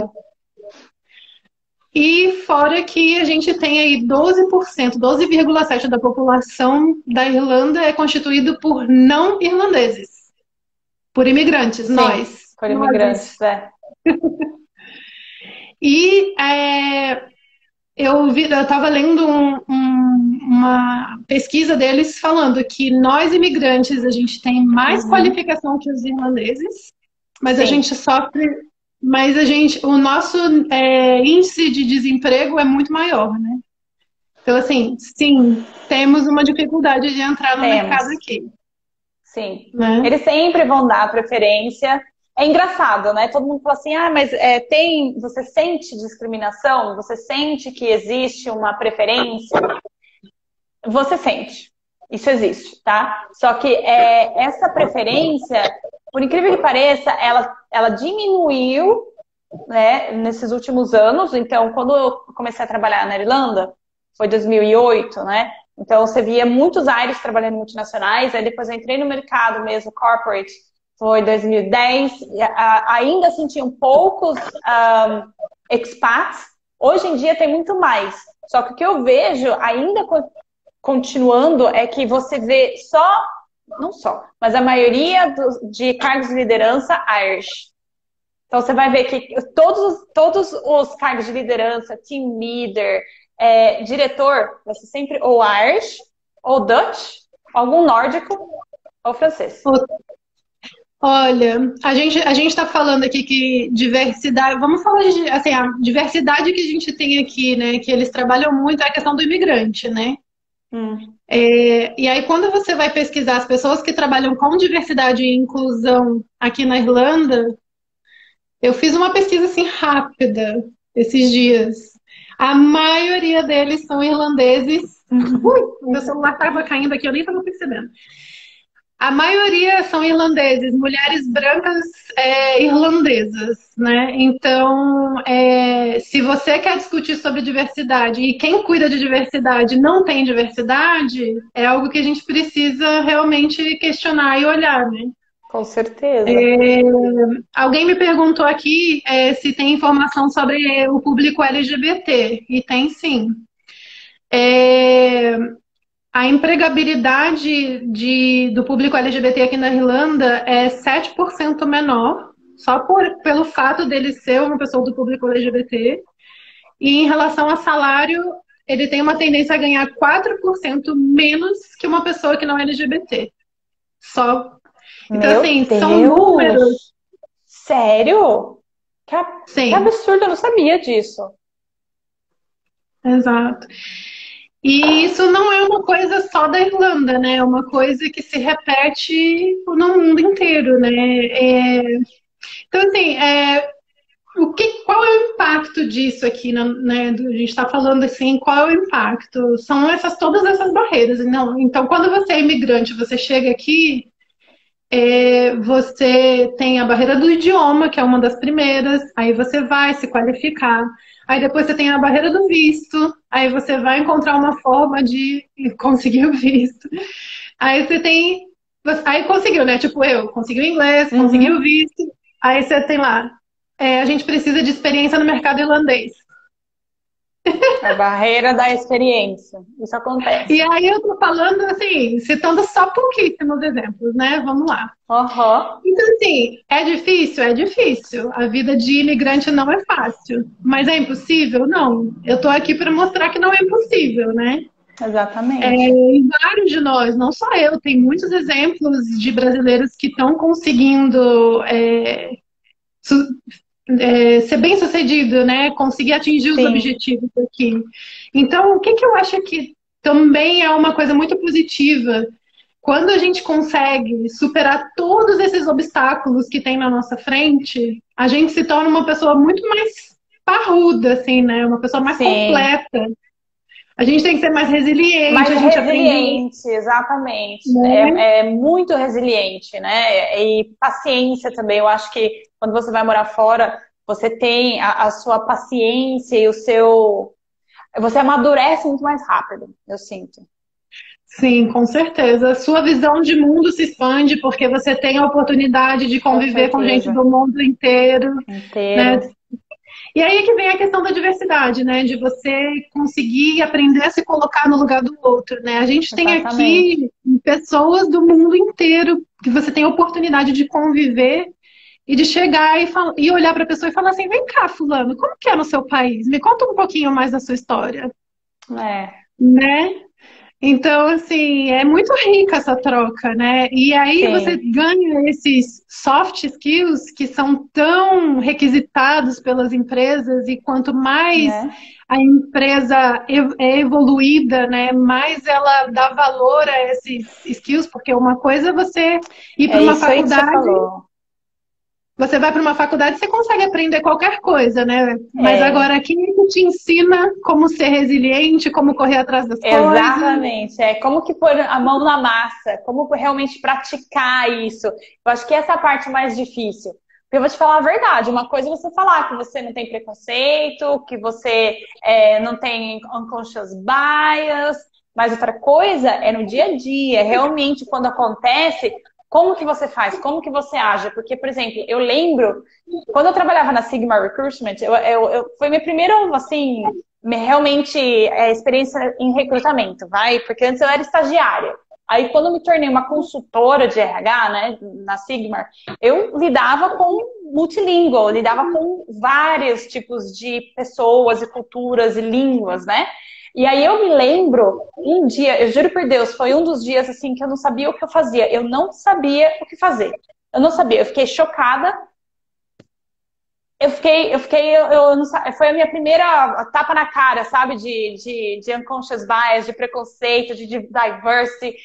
[SPEAKER 2] E fora que a gente tem aí 12%, 12,7% da população da Irlanda é constituído por não irlandeses. Por imigrantes, nós.
[SPEAKER 1] Por imigrantes,
[SPEAKER 2] E eu estava lendo uma pesquisa deles falando que nós, imigrantes, a gente tem mais qualificação que os irlandeses, mas a gente sofre, o nosso índice de desemprego é muito maior, né? Então, assim, sim, temos uma dificuldade de entrar no mercado aqui.
[SPEAKER 1] Sim. Né? Eles sempre vão dar preferência. É engraçado, né? Todo mundo fala assim, mas você sente discriminação? Você sente que existe uma preferência? Você sente. Isso existe, tá? Só que essa preferência, por incrível que pareça, ela diminuiu, né, nesses últimos anos. Então, quando eu comecei a trabalhar na Irlanda, foi 2008, né? Então, você via muitos aires trabalhando em multinacionais. Aí depois eu entrei no mercado mesmo, corporate, foi 2010. Ainda assim, tinham poucos expats. Hoje em dia tem muito mais. Só que o que eu vejo, ainda continuando, é que você vê não só, mas a maioria de cargos de liderança Irish. Então, você vai ver que todos os cargos de liderança, team leader, diretor, vai ser sempre ou Irish, ou Dutch, algum nórdico, ou francês.
[SPEAKER 2] Olha, a gente está falando aqui que diversidade, vamos falar de, assim, a diversidade que a gente tem aqui, né, que eles trabalham muito é a questão do imigrante, né? E aí, quando você vai pesquisar as pessoas que trabalham com diversidade e inclusão aqui na Irlanda, eu fiz uma pesquisa assim rápida esses dias. A maioria deles são irlandeses. Meu celular estava caindo aqui, eu nem estava percebendo. A maioria são irlandeses, mulheres brancas irlandesas, né? Então, se você quer discutir sobre diversidade e quem cuida de diversidade não tem diversidade, é algo que a gente precisa realmente questionar e olhar, né?
[SPEAKER 1] Com certeza.
[SPEAKER 2] Alguém me perguntou aqui se tem informação sobre o público LGBT, e tem sim. A empregabilidade do público LGBT aqui na Irlanda é 7% menor, só pelo fato dele ser uma pessoa do público LGBT. E em relação a salário, ele tem uma tendência a ganhar 4% menos que uma pessoa que não é LGBT. Só. Então, assim, são números.
[SPEAKER 1] Sério? Que absurdo, eu não sabia disso.
[SPEAKER 2] Exato. E isso não é uma coisa só da Irlanda, né? É uma coisa que se repete no mundo inteiro, né? Então, assim, qual é o impacto disso aqui, né? A gente está falando assim, qual é o impacto? São todas essas barreiras. Então, quando você é imigrante, você chega aqui, você tem a barreira do idioma, que é uma das primeiras, aí você vai se qualificar. Aí depois você tem a barreira do visto, aí você vai encontrar uma forma de conseguir o visto. Aí você tem... Aí conseguiu, né? Tipo eu, conseguiu inglês, conseguiu o visto. Aí você tem lá, a gente precisa de experiência no mercado irlandês.
[SPEAKER 1] A barreira da experiência. Isso acontece.
[SPEAKER 2] E aí eu tô falando, assim, citando só pouquíssimos exemplos, né? Vamos lá. Então, assim, é difícil? É difícil. A vida de imigrante não é fácil. Mas é impossível? Não. Eu tô aqui para mostrar que não é impossível, né?
[SPEAKER 1] Exatamente.
[SPEAKER 2] E vários de nós, não só eu, tem muitos exemplos de brasileiros que estão conseguindo ser bem sucedido, né? Conseguir atingir os objetivos aqui. Então, o que eu acho que também é uma coisa muito positiva, quando a gente consegue superar todos esses obstáculos que tem na nossa frente, a gente se torna uma pessoa muito mais parruda, assim, né? Uma pessoa mais completa. A gente tem que ser mais resiliente.
[SPEAKER 1] Mais resiliente, exatamente. Né? É muito resiliente, né? E paciência também. Eu acho que quando você vai morar fora, você tem a sua paciência e o seu... Você amadurece muito mais rápido, eu sinto.
[SPEAKER 2] Sim, com certeza. A sua visão de mundo se expande porque você tem a oportunidade de conviver com gente do mundo inteiro. Né? E aí que vem a questão da diversidade, né? De você conseguir aprender a se colocar no lugar do outro, né? A gente tem aqui pessoas do mundo inteiro que você tem a oportunidade de conviver e de chegar e olhar para a pessoa e falar assim, vem cá, fulano, como que é no seu país? Me conta um pouquinho mais da sua história. Né? Então, assim, é muito rica essa troca, né? E aí você
[SPEAKER 1] Sim,
[SPEAKER 2] ganha esses soft skills que são tão requisitados pelas empresas, e quanto mais
[SPEAKER 1] né?
[SPEAKER 2] a empresa é evoluída, né, mais ela dá valor a esses skills, porque uma coisa é você ir para
[SPEAKER 1] É
[SPEAKER 2] uma
[SPEAKER 1] isso aí que você
[SPEAKER 2] faculdade.
[SPEAKER 1] falou.
[SPEAKER 2] Você vai para uma faculdade, você consegue aprender qualquer coisa, né? Mas
[SPEAKER 1] É,
[SPEAKER 2] agora, quem é que te ensina como ser resiliente, como correr atrás das coisas?
[SPEAKER 1] exatamente. É como que pôr a mão na massa, como realmente praticar isso. Eu acho que essa é a parte mais difícil. Porque eu vou te falar a verdade, uma coisa é você falar que você não tem preconceito, que você não tem unconscious bias, mas outra coisa é no dia a dia, realmente quando acontece, como que você faz, como que você age. Porque, por exemplo, eu lembro, quando eu trabalhava na Sigma Recruitment, foi meu primeiro, assim, realmente experiência em recrutamento, vai? Porque antes eu era estagiária. Aí, quando eu me tornei uma consultora de RH, né, na Sigma, eu lidava com multilingual, lidava com vários tipos de pessoas e culturas e línguas, né? E aí eu me lembro, um dia, eu juro por Deus, foi um dos dias assim que eu não sabia o que eu fazia. Eu não sabia o que fazer. Eu não sabia, eu fiquei chocada, eu não, foi a minha primeira tapa na cara, sabe, de unconscious bias, de preconceito, de diversity.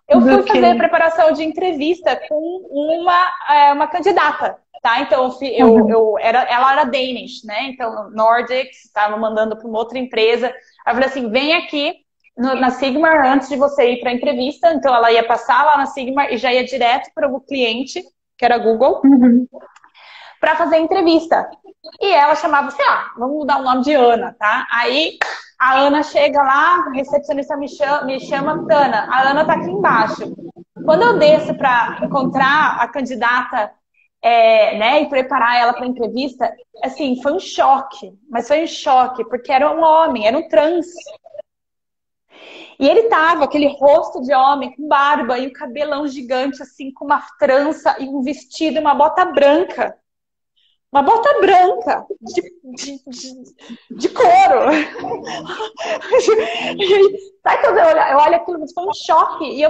[SPEAKER 1] Eu
[SPEAKER 2] Do
[SPEAKER 1] fui fazer
[SPEAKER 2] que?
[SPEAKER 1] preparação de entrevista com uma candidata, tá? Então,
[SPEAKER 2] Uhum.
[SPEAKER 1] ela era Danish, né? Então, Nordics, estava mandando para uma outra empresa. Aí eu falei assim, vem aqui na Sigma antes de você ir para a entrevista. Então, ela ia passar lá na Sigma e já ia direto para o cliente, que era Google,
[SPEAKER 2] Uhum.
[SPEAKER 1] para fazer a entrevista. E ela chamava, sei lá, vamos dar o nome de Ana, tá? Aí a Ana chega lá, a recepcionista me chama Tana, a Ana tá aqui embaixo. Quando eu desço para encontrar a candidata, né, e preparar ela para a entrevista, assim, foi um choque, mas foi um choque, porque era um homem, era um trans. E ele tava, aquele rosto de homem, com barba e um cabelão gigante, assim, com uma trança e um vestido e uma bota branca. Uma bota branca, de couro. Sabe quando eu olho aquilo, foi um choque. E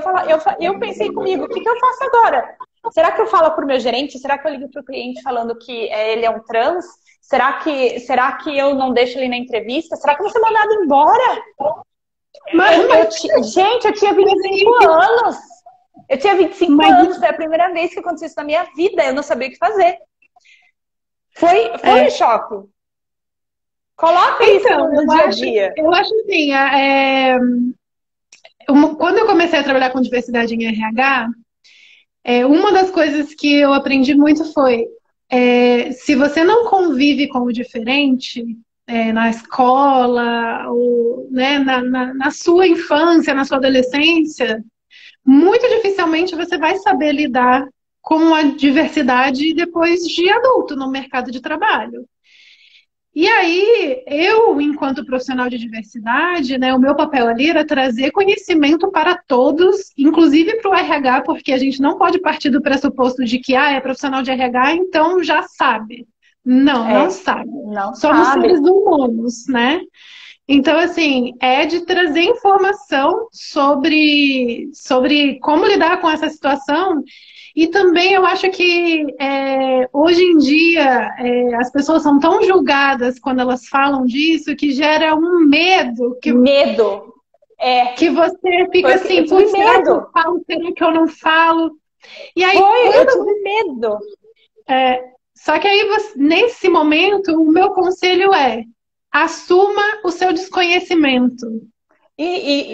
[SPEAKER 1] eu pensei comigo, o que eu faço agora? Será que eu falo pro meu gerente? Será que eu ligo pro cliente falando que ele é um trans? Será que eu não deixo ele na entrevista? Será que eu vou ser mandada embora? Gente, eu tinha 25 anos. Eu tinha 25
[SPEAKER 2] Mas,
[SPEAKER 1] anos, foi a primeira vez que aconteceu isso na minha vida. Eu não sabia o que fazer. Foi um
[SPEAKER 2] é,
[SPEAKER 1] choque. Coloca isso
[SPEAKER 2] então,
[SPEAKER 1] no dia a dia.
[SPEAKER 2] eu acho assim, quando eu comecei a trabalhar com diversidade em RH, uma das coisas que eu aprendi muito foi, se você não convive com o diferente, na escola, ou, né, na sua infância, na sua adolescência, muito dificilmente você vai saber lidar com a diversidade depois de adulto no mercado de trabalho. E aí, eu, enquanto profissional de diversidade, né, o meu papel ali era trazer conhecimento para todos, inclusive para o RH, porque a gente não pode partir do pressuposto de que é profissional de RH, então já sabe. Não, não sabe.
[SPEAKER 1] Não
[SPEAKER 2] Somos seres
[SPEAKER 1] sabe.
[SPEAKER 2] humanos, né? Então, assim, é de trazer informação sobre como lidar com essa situação. E também eu acho que hoje em dia as pessoas são tão julgadas quando elas falam disso que gera um medo
[SPEAKER 1] Medo.
[SPEAKER 2] que você fica
[SPEAKER 1] Eu
[SPEAKER 2] assim,
[SPEAKER 1] tive
[SPEAKER 2] putz, será que eu
[SPEAKER 1] medo.
[SPEAKER 2] falo? Será que eu não falo? E aí,
[SPEAKER 1] Eu
[SPEAKER 2] quando.
[SPEAKER 1] tive medo.
[SPEAKER 2] Só que aí, nesse momento, o meu conselho é: assuma o seu desconhecimento.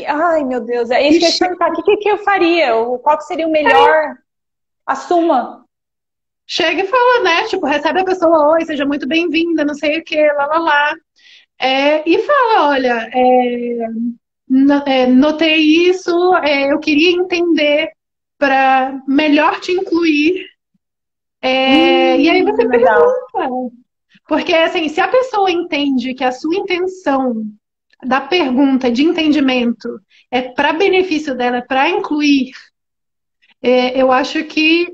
[SPEAKER 1] Ai, meu Deus, é isso
[SPEAKER 2] E
[SPEAKER 1] que eu ia te perguntar. O que eu faria? Qual que seria o melhor? Assuma.
[SPEAKER 2] chega e fala, né? Tipo, recebe a pessoa, oi, seja muito bem-vinda, não sei o que, lá, lá, lá. E fala, olha, notei isso, eu queria entender para melhor te incluir. E aí você
[SPEAKER 1] Legal.
[SPEAKER 2] pergunta. Porque, assim, se a pessoa entende que a sua intenção da pergunta, de entendimento, é para benefício dela, é para incluir, eu acho que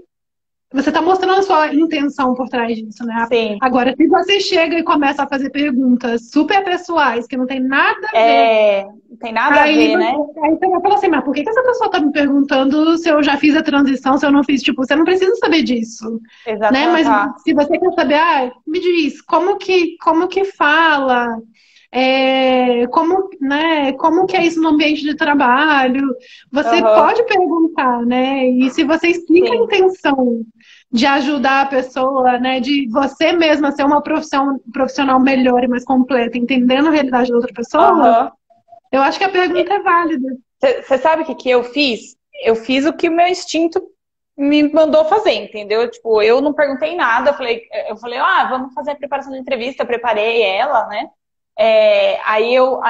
[SPEAKER 2] você está mostrando a sua intenção por trás disso, né?
[SPEAKER 1] Sim.
[SPEAKER 2] Agora, se você chega e começa a fazer perguntas super pessoais, que não tem nada a ver.
[SPEAKER 1] Não tem nada a ver, né?
[SPEAKER 2] Aí você vai falar assim, mas por que essa pessoa está me perguntando se eu já fiz a transição, se eu não fiz? Tipo, você não precisa saber disso. Né?
[SPEAKER 1] Exatamente.
[SPEAKER 2] Mas se você quer saber, me diz, como que fala? Como que é isso no ambiente de trabalho? Você pode perguntar, né? E se você explica a intenção de ajudar a pessoa, né? De você mesma ser uma profissional melhor e mais completa, entendendo a realidade da outra pessoa, eu acho que a pergunta é válida.
[SPEAKER 1] Você sabe o que eu fiz? Eu fiz o que o meu instinto me mandou fazer, entendeu? Tipo, eu não perguntei nada, eu falei, vamos fazer a preparação da entrevista, eu preparei ela, né? Aí eu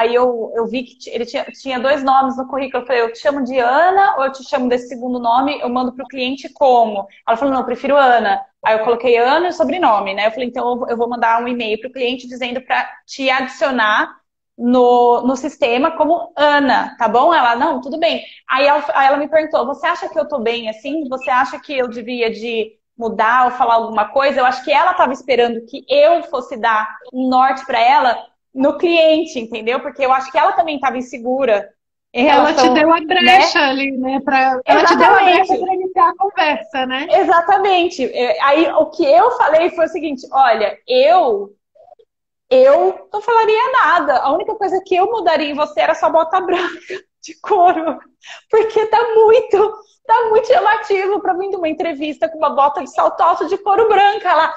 [SPEAKER 1] vi que ele tinha 2 nomes no currículo. Eu falei, eu te chamo de Ana ou eu te chamo desse segundo nome? Eu mando pro cliente como? Ela falou, não, eu prefiro Ana. Aí eu coloquei Ana e sobrenome, né? Eu falei, então eu vou mandar um e-mail pro cliente dizendo para te adicionar no sistema como Ana, tá bom? Ela, não, tudo bem. Aí ela me perguntou, você acha que eu tô bem assim? Você acha que eu devia de mudar ou falar alguma coisa? Eu acho que ela estava esperando que eu fosse dar um norte para ela no cliente, entendeu? Porque eu acho que ela também estava insegura em relação...
[SPEAKER 2] Ela te deu a brecha, né? Ali, né? Ela te deu a brecha para iniciar a conversa, né?
[SPEAKER 1] Exatamente. Aí o que eu falei foi o seguinte, olha, eu não falaria nada. A única coisa que eu mudaria em você era sua bota branca de couro. Porque tá muito chamativo para vir de uma entrevista com uma bota de salto alto de couro branca. Ela,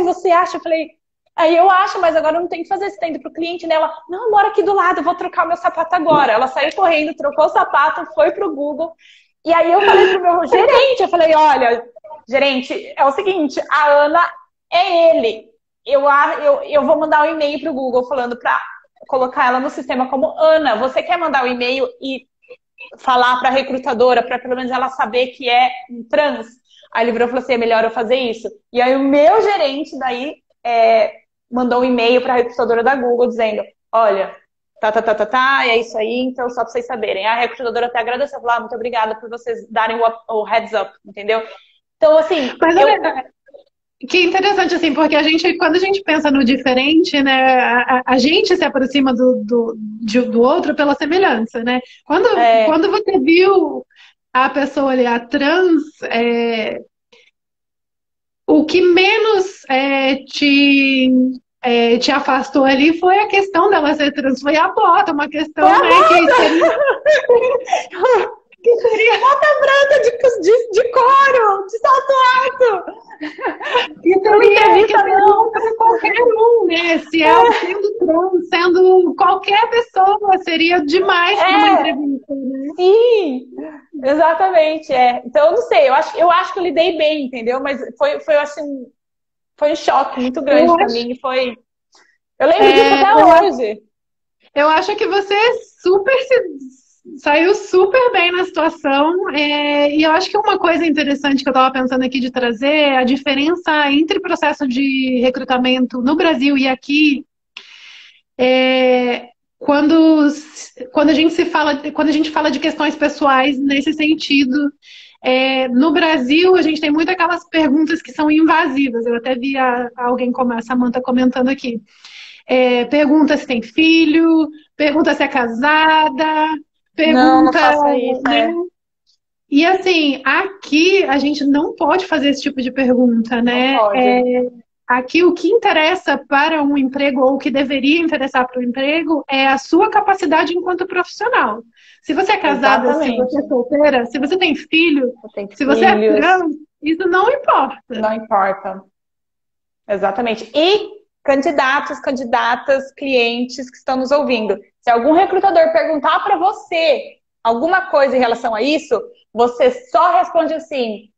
[SPEAKER 1] você acha? Eu falei, aí eu acho, mas agora eu não tenho que fazer, você tá indo pro cliente, né? Ela, não, mora aqui do lado, eu vou trocar o meu sapato agora. Ela saiu correndo, trocou o sapato, foi pro Google. E aí eu falei pro meu gerente, eu falei, olha, gerente, é o seguinte, a Ana é ele. Eu vou mandar um e-mail pro Google falando pra colocar ela no sistema como Ana. Você quer mandar um e-mail e falar pra recrutadora, pra pelo menos ela saber que é um trans? Aí ele virou e falou assim, é melhor eu fazer isso. E aí o meu gerente daí mandou um e-mail para a recrutadora da Google dizendo, olha, e é isso aí, então só para vocês saberem. A recrutadora até agradeceu, falou, muito obrigada por vocês darem o heads up, entendeu? Então, assim...
[SPEAKER 2] Que interessante, assim, porque quando a gente pensa no diferente, né, a gente se aproxima do outro pela semelhança, né? Quando você viu a pessoa ali, a trans, o que menos te afastou ali foi a questão dela ser trans, foi a bota, uma questão, né,
[SPEAKER 1] que seria bota branca de couro, de salto alto.
[SPEAKER 2] E seria para qualquer um, né? Se ela sendo trans, sendo qualquer pessoa, seria demais para uma entrevista, né?
[SPEAKER 1] Sim, exatamente. Então, eu não sei, eu acho que eu lidei bem, entendeu? Mas foi assim, foi um choque muito grande para mim. Eu lembro disso até hoje.
[SPEAKER 2] Eu acho que você saiu super bem na situação, e eu acho que uma coisa interessante que eu estava pensando aqui de trazer é a diferença entre o processo de recrutamento no Brasil e aqui, quando a gente fala de questões pessoais nesse sentido. No Brasil, a gente tem muito aquelas perguntas que são invasivas. Eu até vi alguém como a Samantha comentando aqui. Pergunta se tem filho, pergunta se é casada, pergunta,
[SPEAKER 1] não faça isso,
[SPEAKER 2] né? E assim, aqui a gente não pode fazer esse tipo de pergunta, né?
[SPEAKER 1] Não pode.
[SPEAKER 2] Aqui o que interessa para um emprego, ou o que deveria interessar para o emprego, é a sua capacidade enquanto profissional. Se você é casada, se você é solteira, se você tem filho, se você é trans, isso não importa.
[SPEAKER 1] Não importa. Exatamente. E candidatos, candidatas, clientes que estão nos ouvindo. Se algum recrutador perguntar para você alguma coisa em relação a isso, você só responde assim,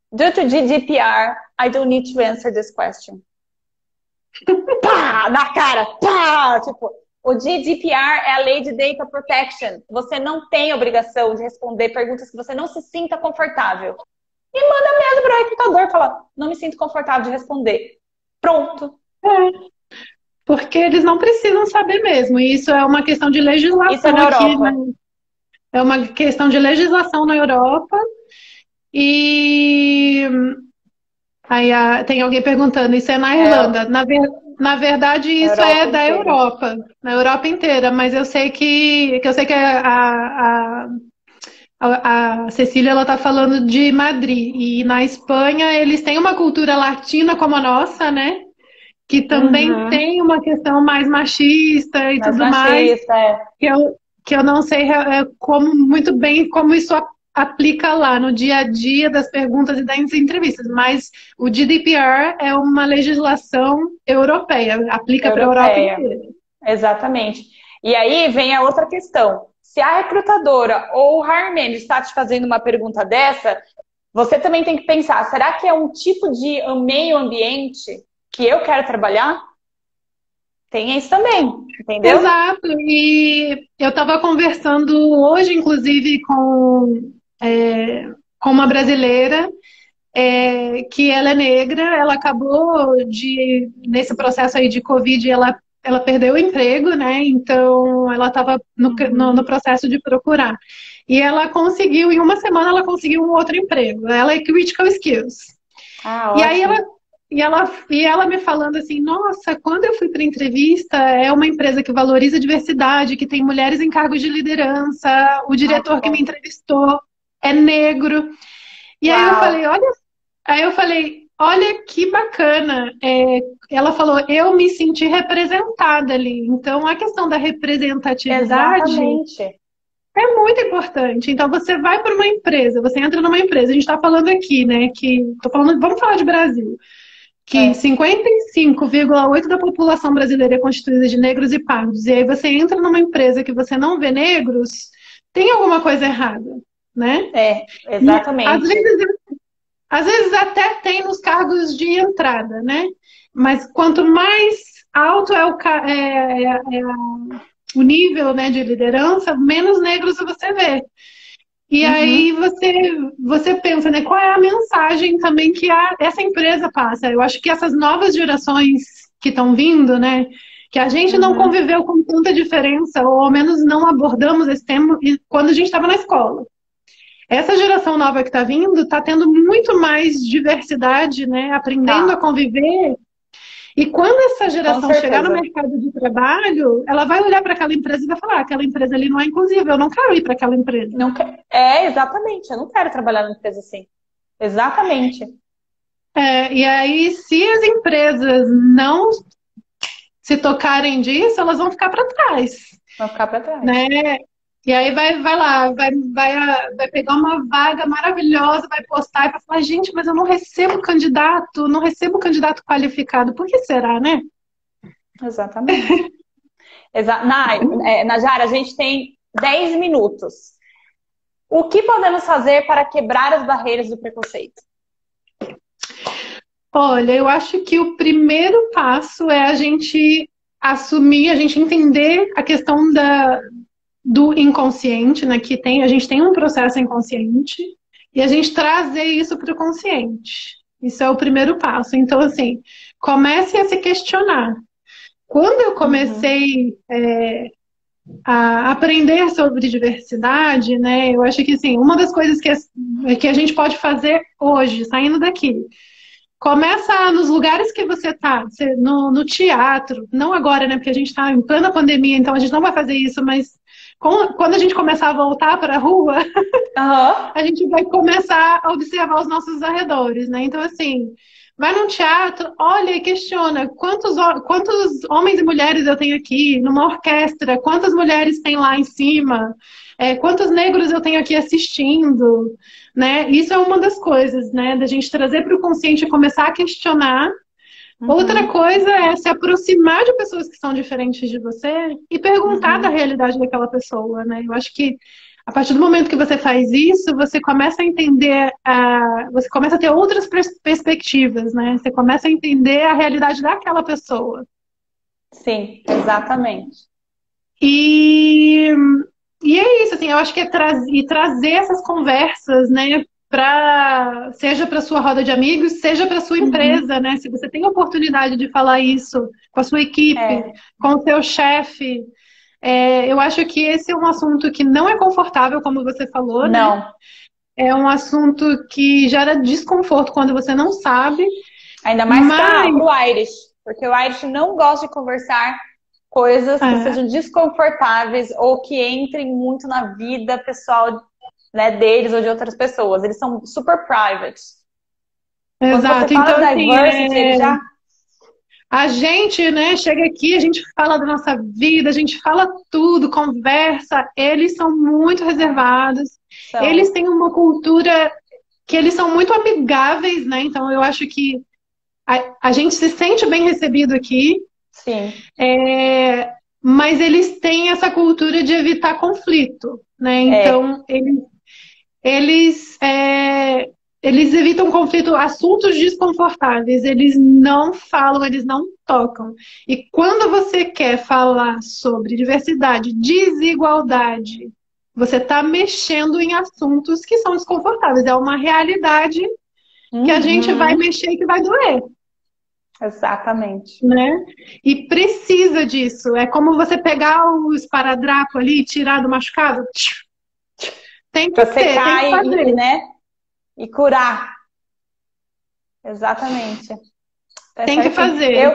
[SPEAKER 1] due to GDPR, I don't need to answer this question. Pá! Na cara! Pá! Tipo, o GDPR é a Lei de Data Protection. Você não tem obrigação de responder perguntas que você não se sinta confortável. E manda mesmo para o recrutador, fala, não me sinto confortável de responder. Pronto.
[SPEAKER 2] Porque eles não precisam saber mesmo. E isso é uma questão de legislação.
[SPEAKER 1] Isso é na Europa.
[SPEAKER 2] Aqui, né? É uma questão de legislação na Europa. E Aí tem alguém perguntando, isso é na Irlanda? Na verdade, isso
[SPEAKER 1] Europa
[SPEAKER 2] é da
[SPEAKER 1] inteira.
[SPEAKER 2] Europa, na Europa inteira, mas eu sei que a Cecília ela tá falando de Madrid. E na Espanha eles têm uma cultura latina como a nossa, né? Que também
[SPEAKER 1] Uhum.
[SPEAKER 2] tem uma questão mais machista e
[SPEAKER 1] Mais
[SPEAKER 2] tudo mais,
[SPEAKER 1] machista, é.
[SPEAKER 2] que eu não sei como muito bem como isso aplica lá no dia a dia das perguntas e das entrevistas, mas o GDPR é uma legislação europeia, aplica para a Europa
[SPEAKER 1] Europeia.
[SPEAKER 2] inteira.
[SPEAKER 1] Exatamente. E aí vem a outra questão. Se a recrutadora ou o hiring manager está te fazendo uma pergunta dessa, você também tem que pensar, será que é um tipo de meio ambiente que eu quero trabalhar? Tem isso também, entendeu?
[SPEAKER 2] Exato, e eu estava conversando hoje, inclusive, com uma brasileira, que ela é negra, ela acabou nesse processo aí de Covid, ela perdeu o emprego, né? Então ela estava no
[SPEAKER 1] Uhum.
[SPEAKER 2] processo de procurar. E ela conseguiu, em uma semana, ela conseguiu um outro emprego. Ela é Critical Skills.
[SPEAKER 1] Ah,
[SPEAKER 2] E aí
[SPEAKER 1] ótimo.
[SPEAKER 2] ela me falando assim, nossa, quando eu fui para entrevista, é uma empresa que valoriza a diversidade, que tem mulheres em cargos de liderança, o
[SPEAKER 1] Ai, que
[SPEAKER 2] diretor que me
[SPEAKER 1] bom.
[SPEAKER 2] entrevistou é negro. E
[SPEAKER 1] Uau.
[SPEAKER 2] aí eu falei, olha que bacana. Ela falou, eu me senti representada ali. Então a questão da representatividade
[SPEAKER 1] Exatamente.
[SPEAKER 2] é muito importante. Então, você vai para uma empresa, você entra numa empresa, a gente está falando aqui, né? Tô falando, vamos falar de Brasil, que
[SPEAKER 1] É.
[SPEAKER 2] 55,8% da população brasileira é constituída de negros e pardos. E aí você entra numa empresa que você não vê negros, tem alguma coisa errada, né?
[SPEAKER 1] É,
[SPEAKER 2] E
[SPEAKER 1] exatamente.
[SPEAKER 2] às vezes até tem nos cargos de entrada, né? Mas quanto mais alto o nível, né, de liderança, menos negros você vê. E aí
[SPEAKER 1] Uhum.
[SPEAKER 2] você pensa, né, qual é a mensagem também que essa empresa passa? Eu acho que essas novas gerações que estão vindo, né, que a gente não
[SPEAKER 1] Uhum.
[SPEAKER 2] conviveu com tanta diferença, ou ao menos não abordamos esse tema quando a gente estava na escola. Essa geração nova que está vindo está tendo muito mais diversidade, né, aprendendo a
[SPEAKER 1] Tá,
[SPEAKER 2] conviver. E quando essa
[SPEAKER 1] com
[SPEAKER 2] geração chegar no
[SPEAKER 1] certeza.
[SPEAKER 2] mercado de trabalho, ela vai olhar para aquela empresa e vai falar: aquela empresa ali não é inclusiva, eu não quero ir para aquela empresa.
[SPEAKER 1] Não É, exatamente. Eu não quero trabalhar numa empresa assim. Exatamente.
[SPEAKER 2] E aí, se as empresas não se tocarem disso, elas vão ficar para trás,
[SPEAKER 1] Vai ficar para trás.
[SPEAKER 2] né? E aí vai lá, vai pegar uma vaga maravilhosa, vai postar e vai falar, gente, mas eu não recebo candidato, não recebo candidato qualificado. Por que será, né?
[SPEAKER 1] Exatamente. Najara, a gente tem 10 minutos. O que podemos fazer para quebrar as barreiras do preconceito?
[SPEAKER 2] Olha, eu acho que o primeiro passo é a gente assumir, a gente entender a questão do inconsciente, né? A gente tem um processo inconsciente e a gente trazer isso para o consciente. Isso é o primeiro passo. Então, assim, comece a se questionar. Quando eu
[SPEAKER 1] Uhum.
[SPEAKER 2] comecei a aprender sobre diversidade, né? Eu acho que assim, uma das coisas que a gente pode fazer hoje, saindo daqui, começa nos lugares que você está, no teatro, não agora, né? Porque a gente está em plena pandemia, então a gente não vai fazer isso, mas quando a gente começar a voltar para a rua,
[SPEAKER 1] Aham.
[SPEAKER 2] a gente vai começar a observar os nossos arredores, né? Então, assim, vai num teatro, olha e questiona quantos homens e mulheres eu tenho aqui, numa orquestra, quantas mulheres tem lá em cima, quantos negros eu tenho aqui assistindo, né? Isso é uma das coisas, né? Da gente trazer para o consciente e começar a questionar. Outra
[SPEAKER 1] Uhum.
[SPEAKER 2] coisa é se aproximar de pessoas que são diferentes de você e perguntar da
[SPEAKER 1] Uhum.
[SPEAKER 2] realidade daquela pessoa, né? Eu acho que a partir do momento que você faz isso, você começa a entender, você começa a ter outras perspectivas, né? Você começa a entender a realidade daquela pessoa.
[SPEAKER 1] Sim, exatamente.
[SPEAKER 2] E, e é isso, assim, eu acho que trazer essas conversas, né? Seja para sua roda de amigos, seja para sua
[SPEAKER 1] Uhum.
[SPEAKER 2] empresa, né? Se você tem a oportunidade de falar isso com a sua equipe,
[SPEAKER 1] É,
[SPEAKER 2] com o seu chefe, eu acho que esse é um assunto que não é confortável, como você falou, né?
[SPEAKER 1] não.
[SPEAKER 2] é um assunto que gera desconforto quando você não sabe.
[SPEAKER 1] Ainda mais para o Irish, porque o Irish não gosta de conversar coisas que sejam desconfortáveis ou que entrem muito na vida pessoal, né, deles ou de outras pessoas. Eles são super private.
[SPEAKER 2] Exato.
[SPEAKER 1] Quando você fala então, diversity, ele já...
[SPEAKER 2] A gente, né, chega aqui, a gente fala da nossa vida, a gente fala tudo, conversa. Eles são muito reservados. Eles têm uma cultura que eles são muito amigáveis, né? Então eu acho que a gente se sente bem recebido aqui.
[SPEAKER 1] Sim.
[SPEAKER 2] Mas eles têm essa cultura de evitar conflito, né? Então eles evitam conflito, assuntos desconfortáveis, eles não falam, eles não tocam. E quando você quer falar sobre diversidade, desigualdade, você está mexendo em assuntos que são desconfortáveis. É uma realidade que a gente vai mexer e que vai doer.
[SPEAKER 1] Exatamente.
[SPEAKER 2] Né? E precisa disso. É como você pegar o esparadrapo ali e tirar do machucado. Tem que
[SPEAKER 1] você cai, né? E curar. Exatamente.
[SPEAKER 2] Tem que fazer.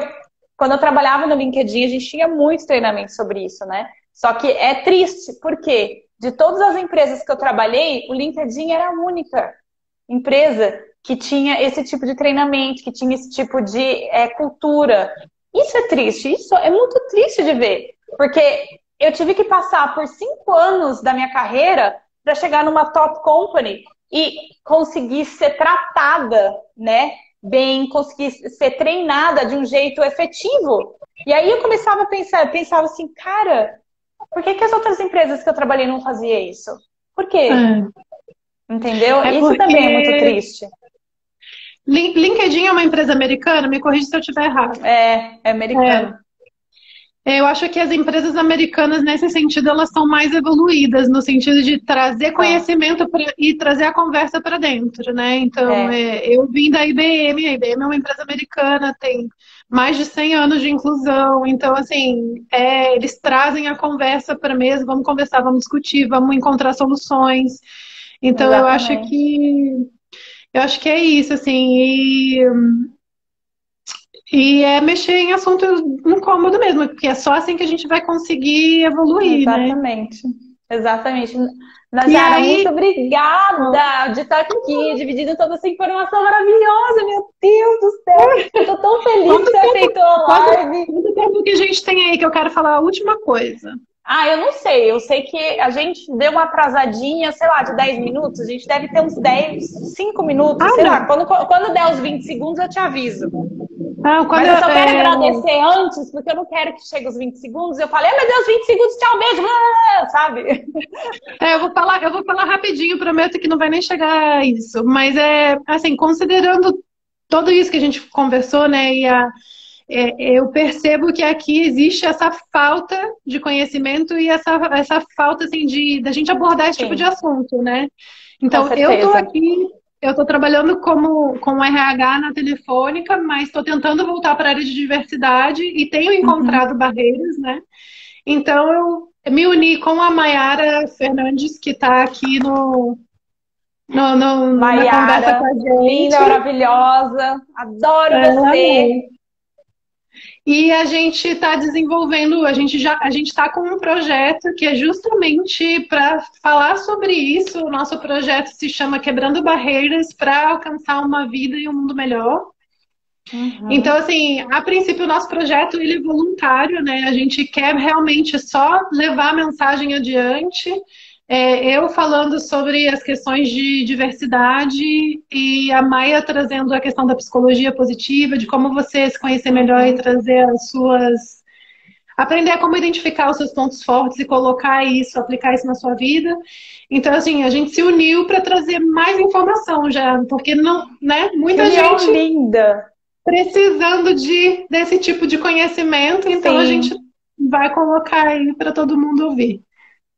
[SPEAKER 1] Quando eu trabalhava no LinkedIn, a gente tinha muito treinamento sobre isso, né? Só que é triste, porque de todas as empresas que eu trabalhei, o LinkedIn era a única empresa que tinha esse tipo de treinamento, que tinha esse tipo de cultura. Isso é triste, isso é muito triste de ver. Porque eu tive que passar por 5 anos da minha carreira para chegar numa top company e conseguir ser tratada, né, bem, conseguir ser treinada de um jeito efetivo. E aí eu começava a pensar, eu pensava assim, cara, por que as outras empresas que eu trabalhei não faziam isso? Por quê? Entendeu? Isso também é muito triste.
[SPEAKER 2] LinkedIn é uma empresa americana? Me corrija se eu estiver errado.
[SPEAKER 1] É americano.
[SPEAKER 2] Eu acho que as empresas americanas, nesse sentido, elas são mais evoluídas, no sentido de trazer conhecimento e trazer a conversa para dentro, né? Então, eu vim da IBM, a IBM é uma empresa americana, tem mais de 100 anos de inclusão, então, assim, eles trazem a conversa para a mesa, vamos conversar, vamos discutir, vamos encontrar soluções. Então,
[SPEAKER 1] exatamente.
[SPEAKER 2] eu acho que é isso, assim, e é mexer em assunto incômodo mesmo, porque é só assim que a gente vai conseguir evoluir,
[SPEAKER 1] exatamente. Né? Exatamente. Najara, muito obrigada de estar aqui, dividindo toda essa informação maravilhosa, meu Deus do céu. Eu tô tão feliz que você aceitou a live.
[SPEAKER 2] Quanto tempo que a gente tem aí que eu quero falar a última coisa?
[SPEAKER 1] Eu não sei. Eu sei que a gente deu uma atrasadinha, sei lá, de 10 minutos. A gente deve ter uns 5 minutos, sei lá. Quando der os 20 segundos, eu te aviso. Mas eu só quero agradecer antes, porque eu não quero que chegue os 20 segundos e eu falei, meu Deus, 20 segundos, tchau, beijo, sabe?
[SPEAKER 2] Eu vou falar rapidinho, prometo que não vai nem chegar a isso. Mas assim, considerando tudo isso que a gente conversou, né, eu percebo que aqui existe essa falta de conhecimento e essa falta, assim, da gente abordar esse tipo de assunto, né? Então, eu tô aqui... Eu estou trabalhando com RH na Telefônica, mas estou tentando voltar para a área de diversidade e tenho encontrado barreiras, né? Então, eu me uni com a Mayara Fernandes, que está aqui na conversa com a gente.
[SPEAKER 1] Linda, maravilhosa, adoro você!
[SPEAKER 2] E a gente está desenvolvendo, a gente está com um projeto que é justamente para falar sobre isso. O nosso projeto se chama Quebrando Barreiras para alcançar uma vida e um mundo melhor. Então, assim, a princípio o nosso projeto ele é voluntário, né? A gente quer realmente só levar a mensagem adiante. Eu falando sobre as questões de diversidade e a Maia trazendo a questão da psicologia positiva, de como você se conhecer melhor e trazer as suas... Aprender como identificar os seus pontos fortes e colocar isso, aplicar isso na sua vida. Então, assim, a gente se uniu para trazer mais informação já, porque não, né? Muita gente
[SPEAKER 1] linda
[SPEAKER 2] precisando desse tipo de conhecimento, então a gente vai colocar aí para todo mundo ouvir.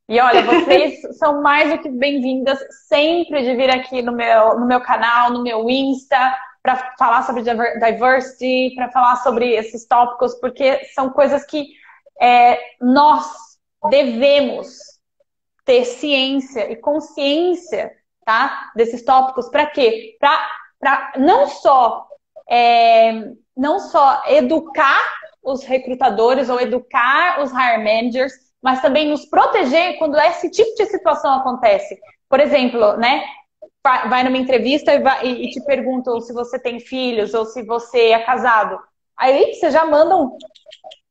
[SPEAKER 1] E olha, vocês são mais do que bem-vindas sempre de vir aqui no meu canal, no meu Insta, para falar sobre diversity, para falar sobre esses tópicos, porque são coisas que nós devemos ter ciência e consciência tá? Desses tópicos, para quê? Para não só educar os recrutadores ou educar os hire managers, mas também nos proteger quando esse tipo de situação acontece. Por exemplo, né? Vai numa entrevista e te perguntam se você tem filhos ou se você é casado. Aí você já manda um...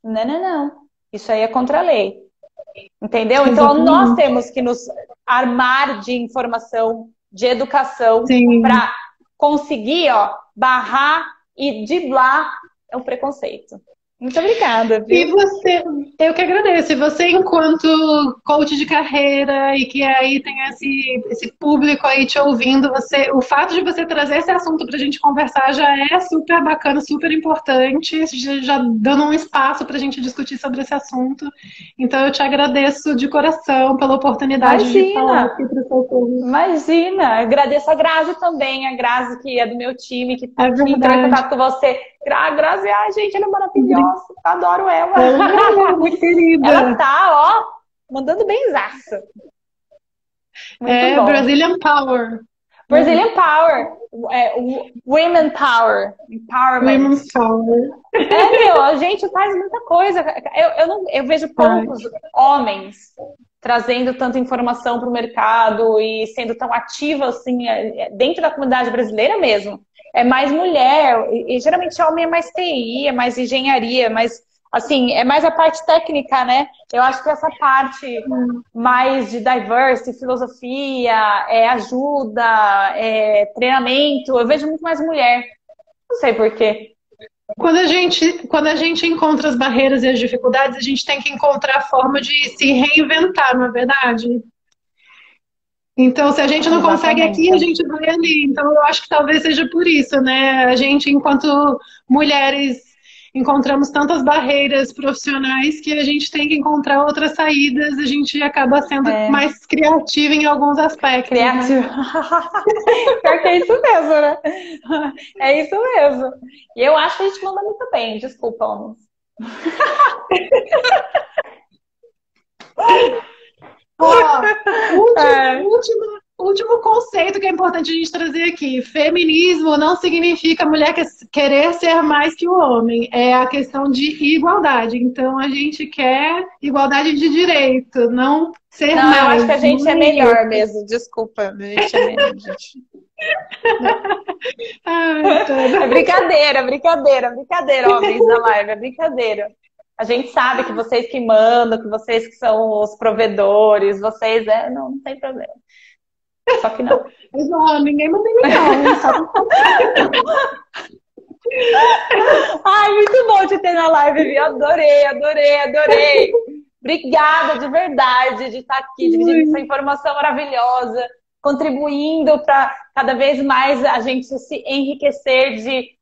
[SPEAKER 1] Não. Isso aí é contra a lei. Entendeu? Então, nós temos que nos armar de informação, de educação, para conseguir barrar e driblar o preconceito. Muito obrigada, viu?
[SPEAKER 2] E você, eu que agradeço. E você, enquanto coach de carreira e que aí tem esse público aí te ouvindo, o fato de você trazer esse assunto para a gente conversar já é super bacana, super importante, já dando um espaço para a gente discutir sobre esse assunto. Então eu te agradeço de coração pela oportunidade de falar aqui para o seu público.
[SPEAKER 1] Imagina! Agradeço a Grazi também, a Grazi que é do meu time, que entrou em contato com você. Grazi, ai, gente, ela é maravilhosa. Adoro ela.
[SPEAKER 2] Muito querida.
[SPEAKER 1] Ela tá, mandando benzaço.
[SPEAKER 2] Muito bom. Brazilian Power.
[SPEAKER 1] Brazilian Power. Women Power. Empowerment.
[SPEAKER 2] Women Power.
[SPEAKER 1] A gente faz muita coisa. Eu vejo poucos homens trazendo tanta informação para o mercado e sendo tão ativa assim, dentro da comunidade brasileira mesmo. É mais mulher, e geralmente homem é mais TI, é mais engenharia, mas assim, é mais a parte técnica, né? Eu acho que essa parte mais de diversity, filosofia, ajuda, treinamento, eu vejo muito mais mulher. Não sei por quê.
[SPEAKER 2] Quando a gente encontra as barreiras e as dificuldades, a gente tem que encontrar a forma de se reinventar, não é verdade? Então, se a gente não consegue aqui, a gente vai ali. Então, eu acho que talvez seja por isso, né? A gente, enquanto mulheres, encontramos tantas barreiras profissionais que a gente tem que encontrar outras saídas, a gente acaba sendo mais criativa em alguns aspectos.
[SPEAKER 1] Criativa. Né? Pior que é isso mesmo, né? É isso mesmo. E eu acho que a gente manda muito bem. Desculpa, homens.
[SPEAKER 2] Último conceito que é importante a gente trazer aqui. Feminismo não significa mulher querer ser mais que o homem. É a questão de igualdade. Então, a gente quer igualdade de direito, não ser mais.
[SPEAKER 1] Não, eu acho que a gente é melhor mesmo. Desculpa, a gente é melhor. É brincadeira, homens da live. É brincadeira. A gente sabe que vocês que mandam, que vocês que são os provedores, vocês não tem problema. Só que não.
[SPEAKER 2] Ninguém manda em mim, não.
[SPEAKER 1] Ai, muito bom te ter na live, viu? Adorei. Obrigada de verdade de estar aqui, dividindo essa informação maravilhosa, contribuindo para cada vez mais a gente se enriquecer de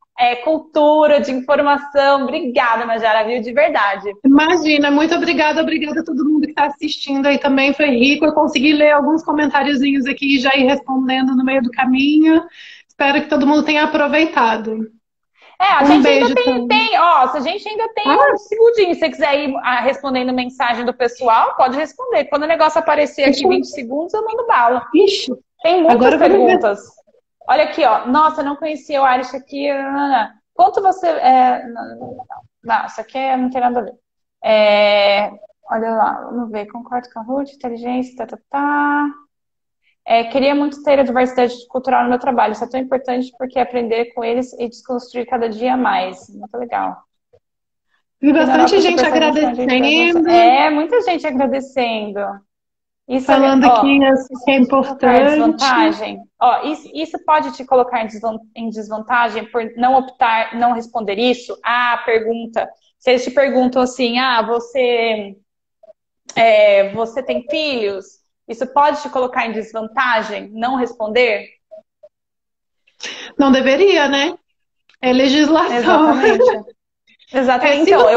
[SPEAKER 1] cultura, de informação. Obrigada, Majara, viu? De verdade.
[SPEAKER 2] Imagina, muito obrigada a todo mundo que está assistindo aí também, foi rico. Eu consegui ler alguns comentáriozinhos aqui e já ir respondendo no meio do caminho. Espero que todo mundo tenha aproveitado.
[SPEAKER 1] A gente ainda se a gente ainda tem um segundinho, se você quiser ir respondendo mensagem do pessoal, pode responder. Quando o negócio aparecer aqui 20 segundos, eu mando bala.
[SPEAKER 2] Ixi,
[SPEAKER 1] tem muitas perguntas. Olha aqui, Nossa, não conhecia o Irish aqui. Quanto você... Não, isso aqui não tem nada a ver. Olha lá, vamos ver. Concordo com a Ruth, inteligência, queria muito ter a diversidade cultural no meu trabalho. Isso é tão importante porque aprender com eles e desconstruir cada dia mais. Muito legal.
[SPEAKER 2] E bastante gente agradecendo.
[SPEAKER 1] Muita gente agradecendo. Isso
[SPEAKER 2] falando que é importante.
[SPEAKER 1] Desvantagem. Isso pode te colocar em desvantagem por não optar, não responder isso? Pergunta. Se eles te perguntam assim, você tem filhos? Isso pode te colocar em desvantagem? Não responder?
[SPEAKER 2] Não deveria, né? É legislação.
[SPEAKER 1] Exatamente. Então,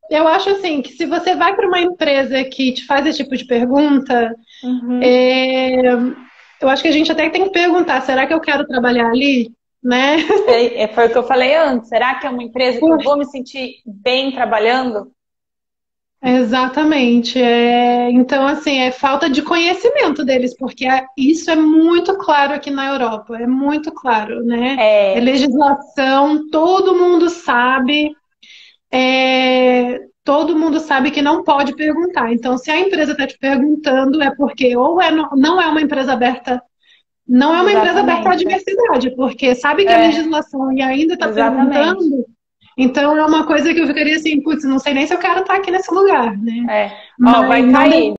[SPEAKER 2] eu acho assim, que se você vai para uma empresa que te faz esse tipo de pergunta, eu acho que a gente até tem que perguntar, será que eu quero trabalhar ali? Né?
[SPEAKER 1] Foi o que eu falei antes. Será que é uma empresa que eu vou me sentir bem trabalhando?
[SPEAKER 2] Exatamente. Então, assim, é falta de conhecimento deles, porque isso é muito claro aqui na Europa, é muito claro, né? É
[SPEAKER 1] É,
[SPEAKER 2] legislação, todo mundo sabe que não pode perguntar. Então, se a empresa está te perguntando, é porque ou não é uma empresa aberta, não é uma empresa aberta à
[SPEAKER 1] exatamente.
[SPEAKER 2] diversidade, porque sabe que é
[SPEAKER 1] É,
[SPEAKER 2] legislação e ainda está
[SPEAKER 1] exatamente.
[SPEAKER 2] perguntando. Então é uma coisa que eu ficaria assim, putz, não sei nem se eu quero estar aqui nesse lugar, né?
[SPEAKER 1] É. Ó,
[SPEAKER 2] Mas
[SPEAKER 1] vai
[SPEAKER 2] não,
[SPEAKER 1] cair.